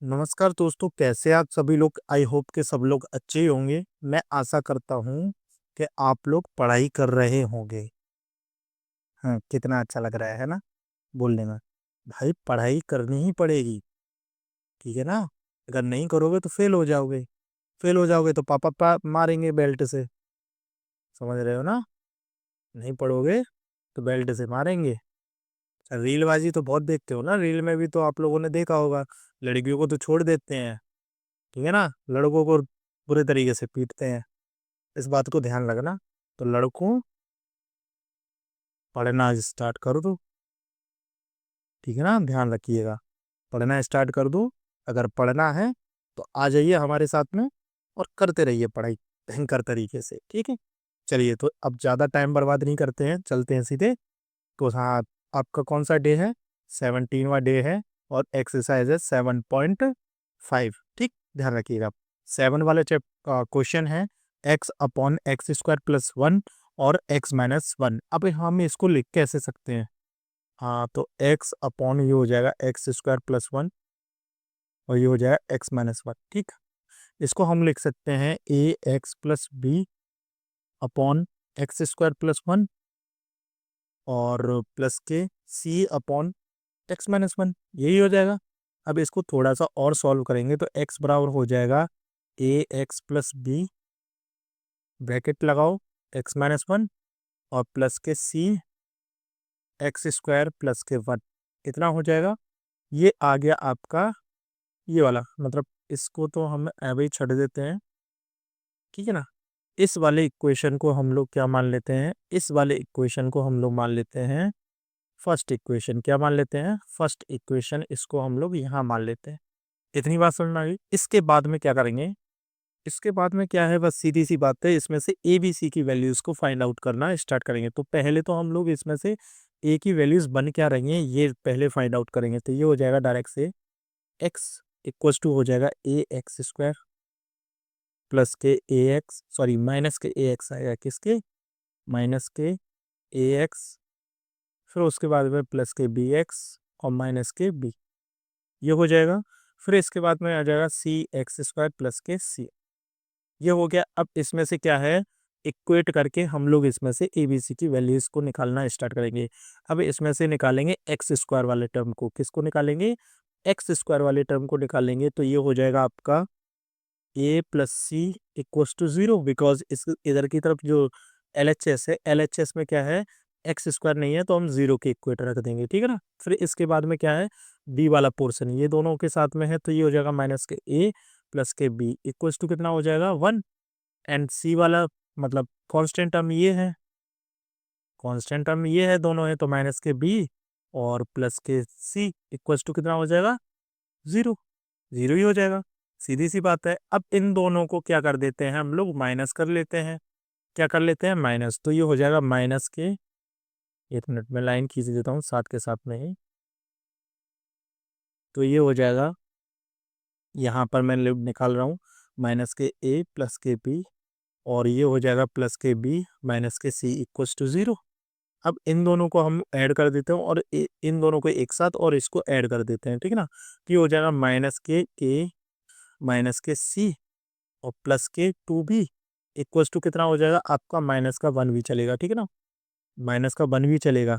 नमस्कार दोस्तों, कैसे आप सभी लोग। आई होप कि सब लोग अच्छे ही होंगे। मैं आशा करता हूँ कि आप लोग पढ़ाई कर रहे होंगे। हाँ, कितना अच्छा लग रहा है ना बोलने में। भाई पढ़ाई करनी ही पड़ेगी, ठीक है ना। अगर नहीं करोगे तो फेल हो जाओगे। फेल हो जाओगे तो पापा मारेंगे बेल्ट से। समझ रहे हो ना। नहीं पढ़ोगे तो बेल्ट से मारेंगे। रीलबाजी तो बहुत देखते हो ना, रील में भी तो आप लोगों ने देखा होगा। लड़कियों को तो छोड़ देते हैं, ठीक है ना। लड़कों को बुरे तरीके से पीटते हैं। इस बात को ध्यान रखना। तो लड़कों, पढ़ना स्टार्ट कर दो, ठीक है ना। ध्यान रखिएगा, पढ़ना स्टार्ट कर दो। अगर पढ़ना है तो आ जाइए हमारे साथ में और करते रहिए पढ़ाई भयंकर तरीके से, ठीक है। चलिए, तो अब ज़्यादा टाइम बर्बाद नहीं करते हैं, चलते हैं सीधे। तो हाँ, आपका कौन सा डे है? 17वां डे है और एक्सरसाइज है 7.5, ठीक। ध्यान रखिएगा। 7 वाले क्वेश्चन है x upon x square plus 1 और एक्स माइनस 1। अब हम इसको लिख कैसे सकते हैं? हाँ, तो एक्स अपॉन ये हो जाएगा एक्स स्क्वायर प्लस 1 और ये हो जाएगा एक्स माइनस 1, ठीक। इसको हम लिख सकते हैं a x plus b upon x square plus 1 और प्लस के सी अपॉन एक्स माइनस 1, यही हो जाएगा। अब इसको थोड़ा सा और सॉल्व करेंगे तो एक्स बराबर हो जाएगा ए एक्स प्लस बी, ब्रैकेट लगाओ, एक्स माइनस 1 और प्लस के सी एक्स स्क्वायर प्लस के 1, इतना हो जाएगा। ये आ गया आपका ये वाला, मतलब इसको तो हम ऐवे ही छੱਡ देते हैं, ठीक है ना। इस वाले इक्वेशन को हम लोग क्या मान लेते हैं? इस वाले इक्वेशन को हम लोग मान लेते हैं फर्स्ट इक्वेशन। क्या मान लेते हैं? First equation. इसको हम लोग यहाँ मान लेते हैं। इतनी बात समझ में आ गई। इसके बाद में क्या करेंगे? इसके बाद में क्या है, बस सीधी सी बात है, इसमें से ए बी सी की वैल्यूज को फाइंड आउट करना स्टार्ट करेंगे। तो पहले तो हम लोग इसमें से ए की वैल्यूज बन क्या रही हैं ये पहले फाइंड आउट करेंगे। तो ये हो जाएगा डायरेक्ट से एक्स इक्वल्स टू हो जाएगा ए एक्स स्क्वायर प्लस के ए एक्स, सॉरी माइनस के ए एक्स आएगा, किसके? माइनस के ए एक्स, फिर उसके बाद में प्लस के बी एक्स और माइनस के बी, ये हो जाएगा। फिर इसके बाद में आ जाएगा सी एक्स स्क्वायर प्लस के सी, ये हो गया। अब इसमें से क्या है, इक्वेट करके हम लोग इसमें से ए बी सी की वैल्यूज को निकालना स्टार्ट करेंगे। अब इसमें से निकालेंगे एक्स स्क्वायर वाले टर्म को। किसको निकालेंगे? एक्स स्क्वायर वाले टर्म को निकालेंगे। तो ये हो जाएगा आपका a plus c equals to 0, because इस इधर की तरफ जो एल एच एस है, एल एच एस में क्या है, एक्स स्क्वायर नहीं है, तो हम 0 के इक्वेटर रख देंगे, ठीक है ना। फिर इसके बाद में क्या है, बी वाला पोर्शन ये दोनों के साथ में है, तो ये हो जाएगा माइनस के ए प्लस के बी इक्वल्स टू कितना हो जाएगा 1। एंड सी वाला मतलब कांस्टेंट टर्म ये है, कांस्टेंट टर्म ये है, दोनों है, तो माइनस के बी और प्लस के सी इक्वल्स टू कितना हो जाएगा 0। 0 ही हो जाएगा, सीधी सी बात है। अब इन दोनों को क्या कर देते हैं हम लोग, माइनस कर लेते हैं। क्या कर लेते हैं? माइनस। तो ये हो जाएगा माइनस के, एक मिनट में लाइन खींच देता हूँ साथ के साथ में ही। तो ये हो जाएगा, यहाँ पर मैं निकाल रहा हूँ माइनस के ए प्लस के बी और ये हो जाएगा प्लस के बी माइनस के सी इक्वल्स टू 0। अब इन दोनों को हम ऐड कर देते हैं और इन दोनों को एक साथ और इसको ऐड कर देते हैं, ठीक है ना। तो ये हो जाएगा माइनस के ए माइनस के सी और प्लस के 2b इक्वल्स टू कितना हो जाएगा आपका, माइनस का 1 भी चलेगा, ठीक है ना। माइनस का 1 भी चलेगा,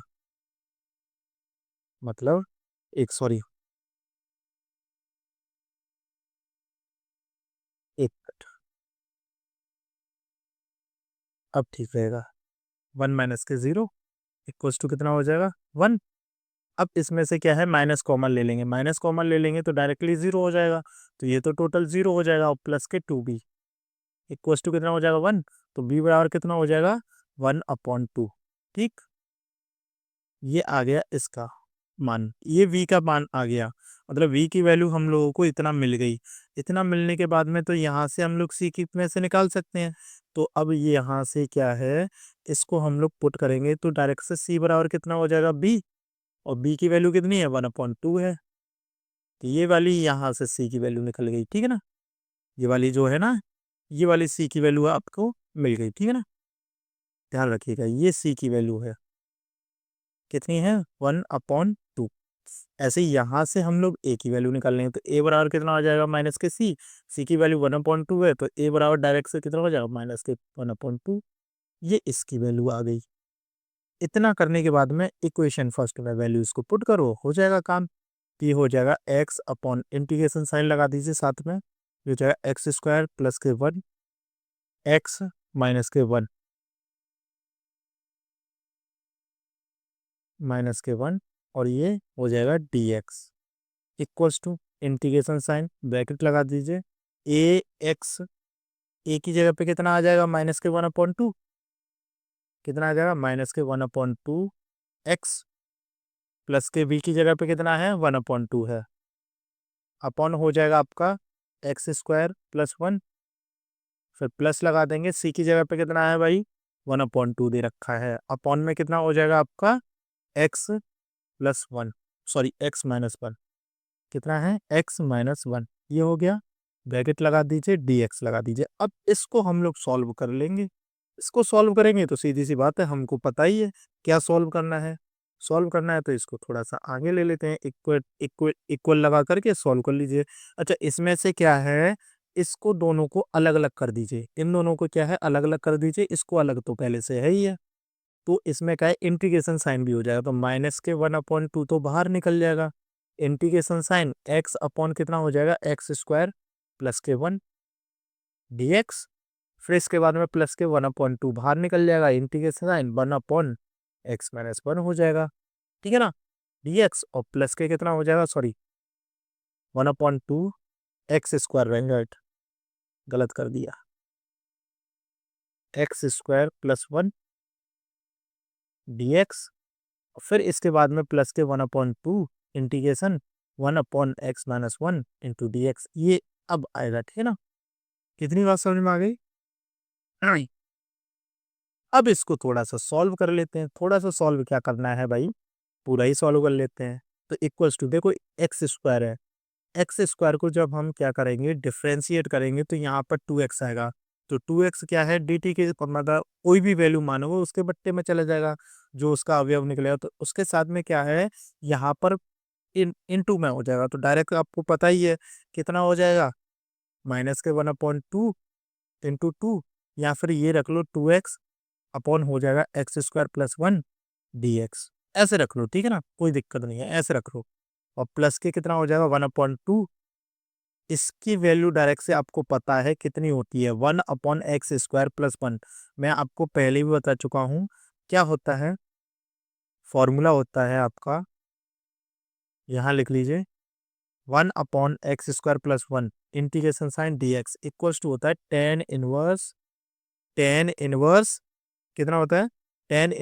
मतलब एक, सॉरी, एक मिनट, अब ठीक रहेगा। 1 माइनस के 0 इक्वल्स टू कितना हो जाएगा 1। अब इसमें से क्या है, माइनस कॉमन ले लेंगे, माइनस कॉमन ले लेंगे तो डायरेक्टली 0 हो जाएगा। तो ये तो टोटल 0 हो जाएगा और प्लस के 2b इक्वल्स टू कितना हो जाएगा 1। तो b बराबर कितना हो जाएगा 1/2, ठीक। ये आ गया इसका मान, ये v का मान आ गया। मतलब v की वैल्यू हम लोगों को इतना मिल गई। इतना मिलने के बाद में तो यहाँ से हम लोग c की में से निकाल सकते हैं। तो अब ये यहाँ से क्या है, इसको हम लोग पुट करेंगे तो डायरेक्ट से c बराबर कितना हो जाएगा b, और b की वैल्यू कितनी है 1/2 है। तो ये वाली यहाँ से c की वैल्यू निकल गई, ठीक है ना। ये वाली जो है ना, ये वाली c की वैल्यू आपको मिल गई, ठीक है ना। ध्यान रखिएगा, ये c की वैल्यू है, कितनी है 1/2, ऐसे ही यहाँ से हम लोग ए की वैल्यू निकाल लेंगे, तो ए बराबर कितना हो जाएगा माइनस के सी की वैल्यू 1/2 है, तो ए बराबर डायरेक्ट से कितना हो जाएगा माइनस के 1/2। ये इसकी वैल्यू आ गई। इतना करने के बाद में इक्वेशन फर्स्ट में वैल्यू इसको पुट करो, हो जाएगा काम। ये हो जाएगा एक्स अपॉन इंटीग्रेशन साइन लगा दीजिए साथ में, ये हो जाएगा एक्स स्क्वायर प्लस के 1 एक्स माइनस के 1 माइनस के 1, और ये हो जाएगा d x equals to integration sign bracket लगा दीजिए। ए एक्स, ए की जगह पे कितना आ जाएगा माइनस के 1/2, कितना आ जाएगा माइनस के 1/2 एक्स, प्लस के बी की जगह पे कितना है 1/2 है, अपॉन हो जाएगा आपका एक्स स्क्वायर प्लस 1, फिर प्लस लगा देंगे। सी की जगह पे कितना है भाई 1/2 दे रखा है, अपॉन में कितना हो जाएगा आपका x plus 1, sorry x minus 1, कितना है एक्स माइनस 1, ये हो गया। ब्रैकेट लगा दीजिए, डी एक्स लगा दीजिए। अब इसको हम लोग सॉल्व कर लेंगे। इसको सॉल्व करेंगे तो सीधी सी बात है, हमको पता ही है क्या सॉल्व करना है। सॉल्व करना है तो इसको थोड़ा सा आगे ले लेते हैं, इक्वल इक्वल इक्वल लगा करके सॉल्व कर लीजिए। अच्छा, इसमें से क्या है, इसको दोनों को अलग अलग कर दीजिए, इन दोनों को क्या है अलग अलग कर दीजिए, इसको अलग तो पहले से है ही है। तो इसमें क्या है इंटीग्रेशन साइन भी हो जाएगा, तो माइनस के 1/2 तो बाहर निकल जाएगा। इंटीग्रेशन साइन एक्स अपॉन कितना हो जाएगा एक्स स्क्वायर प्लस के 1 डी एक्स, फिर इसके बाद में प्लस के 1/2 बाहर निकल जाएगा, इंटीग्रेशन साइन 1/x-1 हो जाएगा, ठीक है ना। डी एक्स और प्लस के कितना हो जाएगा, सॉरी 1/2 एक्स स्क्वायर ब्रैकेट गलत कर दिया, x square plus 1 D x, फिर इसके बाद में प्लस के 1/2 integration 1/x-1 into D x, ये अब आएगा, ठीक है ना। कितनी बात समझ में आ गई। हाँ। अब इसको थोड़ा सा सॉल्व कर लेते हैं। थोड़ा सा सॉल्व क्या करना है भाई, पूरा ही सॉल्व कर लेते हैं। तो इक्वल्स टू देखो एक्स स्क्वायर है, एक्स स्क्वायर को जब हम क्या करेंगे डिफ्रेंशिएट करेंगे तो यहाँ पर 2x आएगा। तो 2x क्या है dt के मतलब कोई भी वैल्यू मानोगे उसके बट्टे में चला जाएगा, जो उसका अवयव निकलेगा। तो उसके साथ में क्या है यहाँ पर इन टू में हो जाएगा, तो डायरेक्ट आपको पता ही है कितना हो जाएगा माइनस के 1/2 इंटू 2, या फिर ये रख लो 2x अपॉन हो जाएगा x square plus 1 D x, ऐसे रख लो, ठीक है ना, कोई दिक्कत नहीं है, ऐसे रख लो। और प्लस के कितना हो जाएगा 1/2, इसकी वैल्यू डायरेक्ट से आपको पता है कितनी होती है 1/x² + 1। मैं आपको पहले भी बता चुका हूँ क्या होता है, फॉर्मूला होता है आपका, यहाँ लिख लीजिए 1/x² + 1 integration sign d x equals to होता है टेन इनवर्स कितना होता है टेन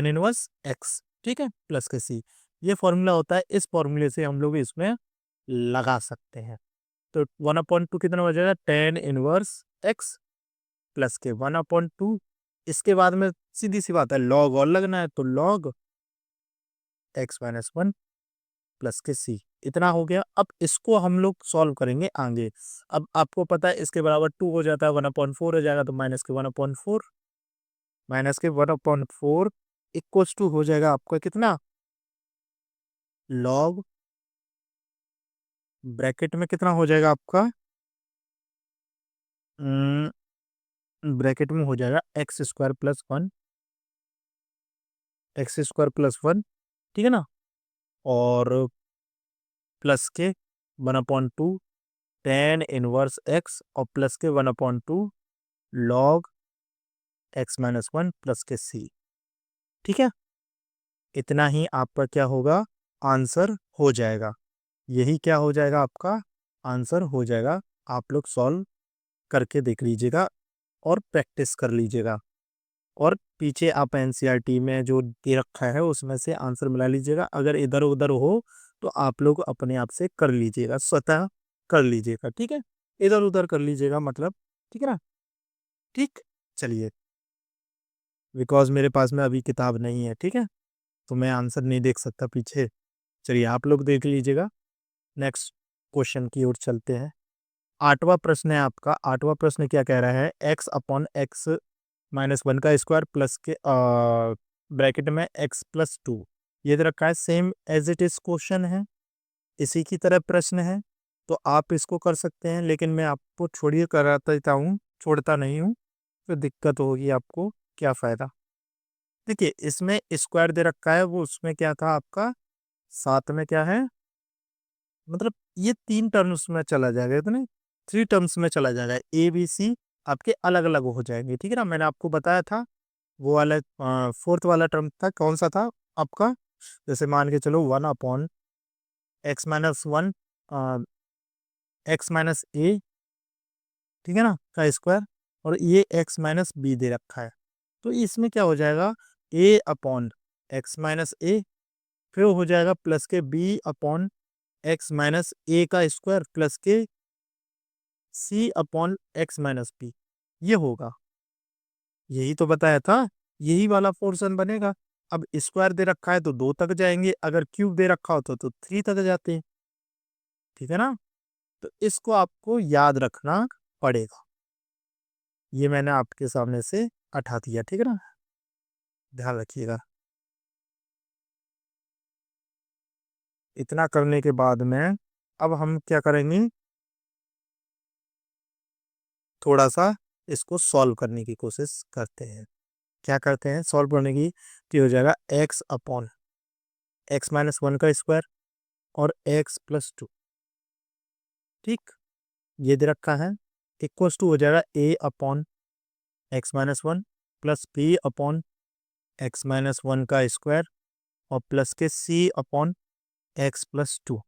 इनवर्स एक्स, ठीक है, प्लस के सी। ये फॉर्मूला होता है, इस फॉर्मूले से हम लोग इसमें लगा सकते हैं। तो 1/2 कितना हो जाएगा टेन इनवर्स एक्स प्लस के 1/2, इसके बाद में सीधी सी बात है लॉग और लगना है, तो लॉग x-1 प्लस के सी, इतना हो गया। अब इसको हम लोग सॉल्व करेंगे आगे। अब आपको पता है इसके बराबर 2 हो जाता है, 1/4 हो जाएगा, तो माइनस के 1/4 इक्वल्स टू हो जाएगा आपका कितना लॉग, ब्रैकेट में कितना हो जाएगा आपका ब्रैकेट में हो जाएगा x² + 1, ठीक है ना, और प्लस के 1/2 टेन इनवर्स एक्स और प्लस के 1/2 लॉग x-1 प्लस के सी, ठीक है। इतना ही आपका क्या होगा आंसर हो जाएगा, यही क्या हो जाएगा आपका आंसर हो जाएगा। आप लोग सॉल्व करके देख लीजिएगा और प्रैक्टिस कर लीजिएगा, और पीछे आप एनसीईआरटी में जो दे रखा है उसमें से आंसर मिला लीजिएगा। अगर इधर उधर हो तो आप लोग अपने आप से कर लीजिएगा, स्वतः कर लीजिएगा, ठीक है, इधर उधर कर लीजिएगा मतलब, ठीक है ना। ठीक, चलिए, बिकॉज मेरे पास में अभी किताब नहीं है, ठीक है, तो मैं आंसर नहीं देख सकता पीछे। चलिए आप लोग देख लीजिएगा। नेक्स्ट क्वेश्चन की ओर चलते हैं। 8वां प्रश्न है आपका। 8वां प्रश्न क्या कह रहा है, x/(x-1) का स्क्वायर प्लस के ब्रैकेट में x + 2 ये दे रखा है same as it is question है, इसी की तरह प्रश्न है, तो आप इसको कर सकते हैं, लेकिन मैं आपको छोड़िए कराता देता हूँ, छोड़ता नहीं हूँ, फिर दिक्कत होगी आपको, क्या फ़ायदा। देखिए इसमें स्क्वायर दे रखा है, वो उसमें क्या था आपका, साथ में क्या है, मतलब ये 3 टर्म्स में चला जाएगा, इतने 3 टर्म्स में चला जाएगा, ए बी सी आपके अलग अलग हो जाएंगे, ठीक है ना। मैंने आपको बताया था वो वाला फोर्थ वाला टर्म था, कौन सा था आपका, जैसे मान के चलो 1/x-1 x-a, ठीक है ना, का स्क्वायर, और ये x-b दे रखा है, तो इसमें क्या हो जाएगा, a/x-a, फिर हो जाएगा प्लस के b/x-a का स्क्वायर प्लस के c/x-b, ये होगा, यही तो बताया था, यही वाला पोर्शन बनेगा। अब स्क्वायर दे रखा है तो 2 तक जाएंगे, अगर क्यूब दे रखा होता तो 3 तक जाते हैं, ठीक है ना। तो इसको आपको याद रखना पड़ेगा, ये मैंने आपके सामने से हटा दिया, ठीक है ना, ध्यान रखिएगा। इतना करने के बाद में अब हम क्या करेंगे, थोड़ा सा इसको सॉल्व करने की कोशिश करते हैं। क्या करते हैं सॉल्व करने की, तो ये हो जाएगा x/x-1 का स्क्वायर और x+2, ठीक, ये दे रखा है, इक्वल्स टू हो जाएगा a/x-1 प्लस b/x-1 का स्क्वायर और प्लस के c/x+2।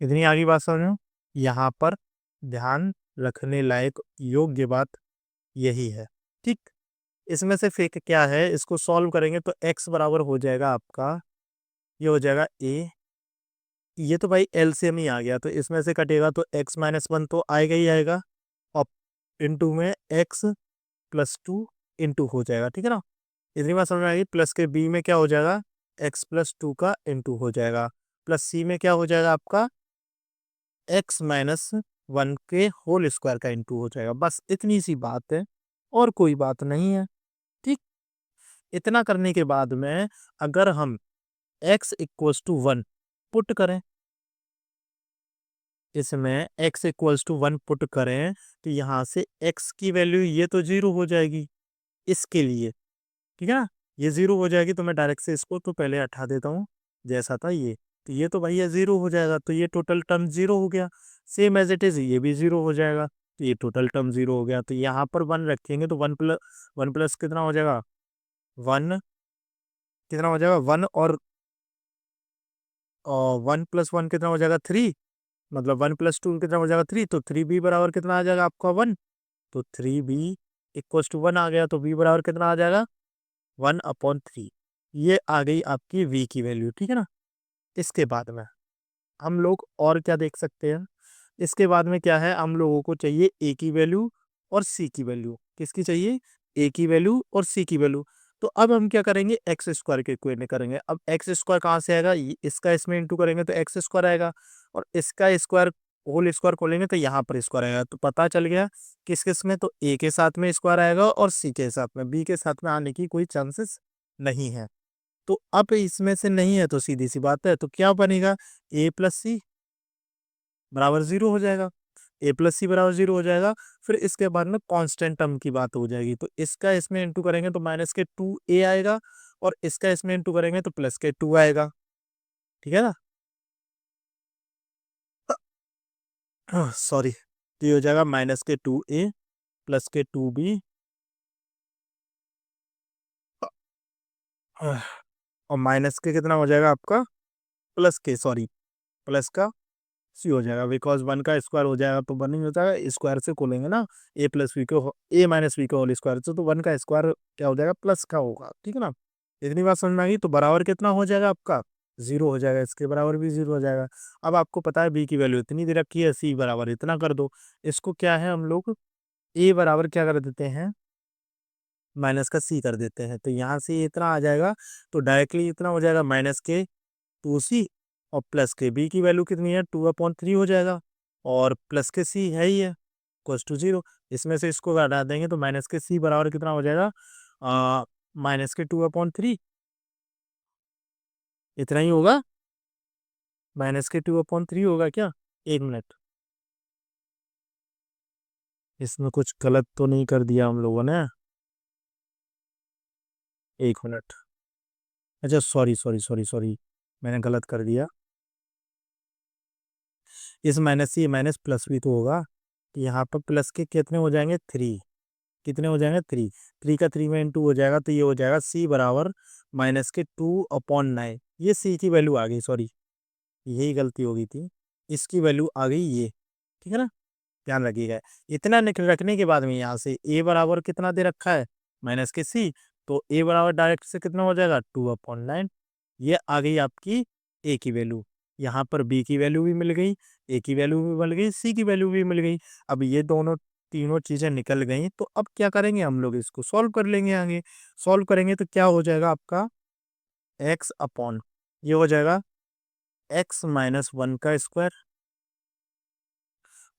इतनी आगे बात समझ रहे हो, यहाँ पर ध्यान रखने लायक योग्य बात यही है, ठीक। इसमें से फिर क्या है, इसको सॉल्व करेंगे तो x बराबर हो जाएगा आपका, ये हो जाएगा a, ये तो भाई एलसीएम ही आ गया, तो इसमें से कटेगा तो x-1 तो आएगा ही आएगा, और इंटू में x+2 इंटू हो जाएगा, ठीक है ना। इतनी बात समझ में आएगी, प्लस के b में क्या हो जाएगा, x+2 का इंटू हो जाएगा, प्लस c में क्या हो जाएगा आपका, x-1 के होल स्क्वायर का इंटू हो जाएगा, बस इतनी सी बात है, और कोई बात नहीं है, ठीक। इतना करने के बाद में अगर हम x=1 पुट करें, इसमें x=1 पुट करें, तो यहाँ से x की वैल्यू ये तो 0 हो जाएगी इसके लिए, ठीक है ना, ये 0 हो जाएगी, तो मैं डायरेक्ट से इसको तो पहले हटा देता हूँ, जैसा था ये, तो ये तो भैया 0 हो जाएगा, तो ये टोटल टर्म 0 हो गया, सेम एज इट इज ये भी 0 हो जाएगा, तो ये टोटल टर्म 0 हो गया, तो यहाँ पर 1 रखेंगे तो 1 प्लस कितना हो जाएगा, 1 कितना हो जाएगा, 1 और 1+1 कितना हो जाएगा, 3, मतलब 1+2 कितना हो जाएगा, 3, तो 3b बराबर कितना आ जाएगा आपका 1, तो 3b=1 आ गया, तो b बराबर कितना आ जाएगा, 1/3, ये आ गई आपकी v की वैल्यू, ठीक है ना। इसके बाद में हम लोग और क्या देख सकते हैं, इसके बाद में क्या है, हम लोगों को चाहिए a की वैल्यू और c की वैल्यू, किसकी चाहिए, a की वैल्यू और c की वैल्यू। तो अब हम क्या करेंगे, एक्स स्क्वायर के इक्वेशन करेंगे, अब एक्स स्क्वायर कहाँ से आएगा, इसका इसमें इंटू करेंगे तो एक्स स्क्वायर आएगा, और इसका स्क्वायर होल स्क्वायर खोलेंगे तो यहाँ पर स्क्वायर आएगा, तो पता चल गया किस किस में, तो a के साथ में स्क्वायर आएगा और c के साथ में, b के साथ में आने की कोई चांसेस नहीं है। तो अब इसमें से नहीं है तो सीधी सी बात है, तो क्या बनेगा, a+c बराबर 0 हो जाएगा, a+c बराबर 0 हो जाएगा। फिर इसके बाद में कांस्टेंट टर्म की बात हो जाएगी, तो इसका इसमें इंटू करेंगे तो -2a आएगा, और इसका इसमें इंटू करेंगे तो +2 आएगा, ठीक है ना, सॉरी, तो ये हो जाएगा -2a +2b, और माइनस के कितना हो जाएगा आपका, प्लस के, सॉरी, प्लस का सी हो जाएगा, बिकॉज 1 का स्क्वायर हो जाएगा तो 1 ही होता है, स्क्वायर से खोलेंगे ना, a-v के होल स्क्वायर से, तो 1 का स्क्वायर क्या हो जाएगा, प्लस का होगा, ठीक है ना। इतनी बात समझ में आ गई, तो बराबर कितना हो जाएगा आपका, 0 हो जाएगा, इसके बराबर भी 0 हो जाएगा। अब आपको पता है b की वैल्यू इतनी दे रखी है, c बराबर इतना कर दो, इसको क्या है हम लोग a बराबर क्या कर देते हैं, माइनस का c कर देते हैं, तो यहाँ से इतना आ जाएगा, तो डायरेक्टली इतना हो जाएगा -2c, और प्लस के b की वैल्यू कितनी है, 2/3 हो जाएगा, और प्लस के c है ही है, =0, इसमें से इसको हटा देंगे तो माइनस के c बराबर कितना हो जाएगा, -2/3, इतना ही होगा, -2/3 होगा क्या? 1 मिनट, इसमें कुछ गलत तो नहीं कर दिया हम लोगों ने? 1 मिनट, अच्छा सॉरी सॉरी सॉरी सॉरी, मैंने गलत कर दिया। इस माइनस से ये माइनस प्लस भी तो होगा, तो यहाँ पर प्लस के कितने हो जाएंगे? 3। कितने हो जाएंगे? 3। 3 का 3 में इंटू हो जाएगा, तो ये हो जाएगा c बराबर -2/9। ये c की वैल्यू आ गई, सॉरी यही गलती हो गई थी, इसकी वैल्यू आ गई ये, ठीक है ना, ध्यान रखिएगा। इतना निकल रखने के बाद में यहाँ से a बराबर कितना दे रखा है? -c, तो a बराबर डायरेक्ट से कितना हो जाएगा? 2/9। ये आ गई आपकी a की वैल्यू। यहाँ पर b की वैल्यू भी मिल गई, a की वैल्यू भी मिल गई, c की वैल्यू भी मिल गई। अब ये दोनों तीनों चीजें निकल गई, तो अब क्या करेंगे हम लोग? इसको सॉल्व कर लेंगे। आगे सॉल्व करेंगे तो क्या हो जाएगा आपका? x अपॉन ये हो जाएगा x-1 का स्क्वायर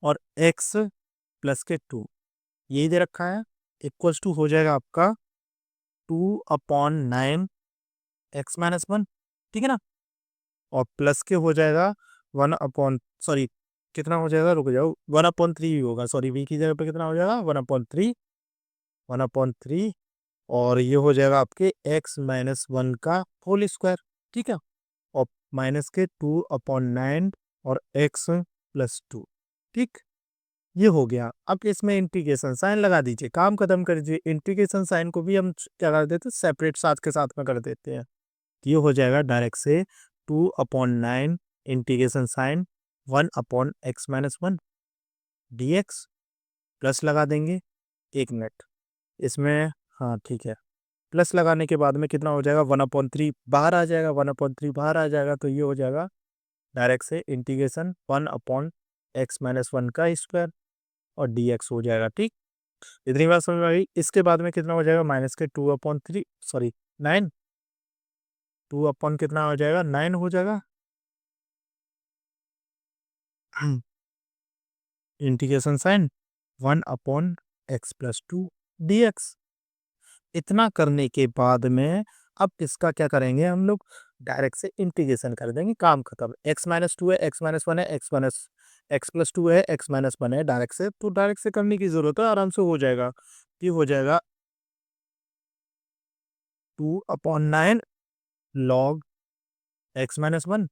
और x प्लस के 2, यही दे रखा है, इक्वल्स टू हो जाएगा आपका 2/9 x-1, ठीक है ना, और प्लस के हो जाएगा 1 अपॉन, सॉरी कितना हो जाएगा, रुक जाओ, 1/3 ही होगा, सॉरी v की जगह पे कितना हो जाएगा? 1/3, 1/3, और ये हो जाएगा आपके x-1 का होल स्क्वायर, ठीक है, और माइनस के 2/9 और x प्लस 2, ठीक, ये हो गया। अब इसमें इंटीग्रेशन साइन लगा दीजिए, काम खत्म कर दीजिए। इंटीग्रेशन साइन को भी हम क्या कर देते हैं? सेपरेट साथ के साथ में कर देते हैं। तो ये हो जाएगा डायरेक्ट से 2/9 integration sign 1/x-1 dx, plus लगा देंगे। 1 मिनट इसमें, हाँ ठीक है, प्लस लगाने के बाद में कितना हो जाएगा? 1/3 बाहर आ जाएगा, 1/3 बाहर आ जाएगा, तो ये हो जाएगा डायरेक्ट से इंटीग्रेशन 1/x-1 का स्क्वायर और dx हो जाएगा, ठीक। इतनी बात समझ में आ गई। इसके बाद में कितना हो जाएगा? माइनस के 2/3, सॉरी 9, 2 अपॉन कितना हो जाएगा? 9 हो जाएगा। Integration sign 1/x+2 dx। इतना करने के बाद में अब इसका क्या करेंगे हम लोग? डायरेक्ट से इंटीग्रेशन कर देंगे, काम खत्म। x-2 है, x-1 है, x+2 है, x-1 है, डायरेक्ट से, तो डायरेक्ट से करने की जरूरत है, आराम से हो जाएगा। ये हो जाएगा 2/9 log x-1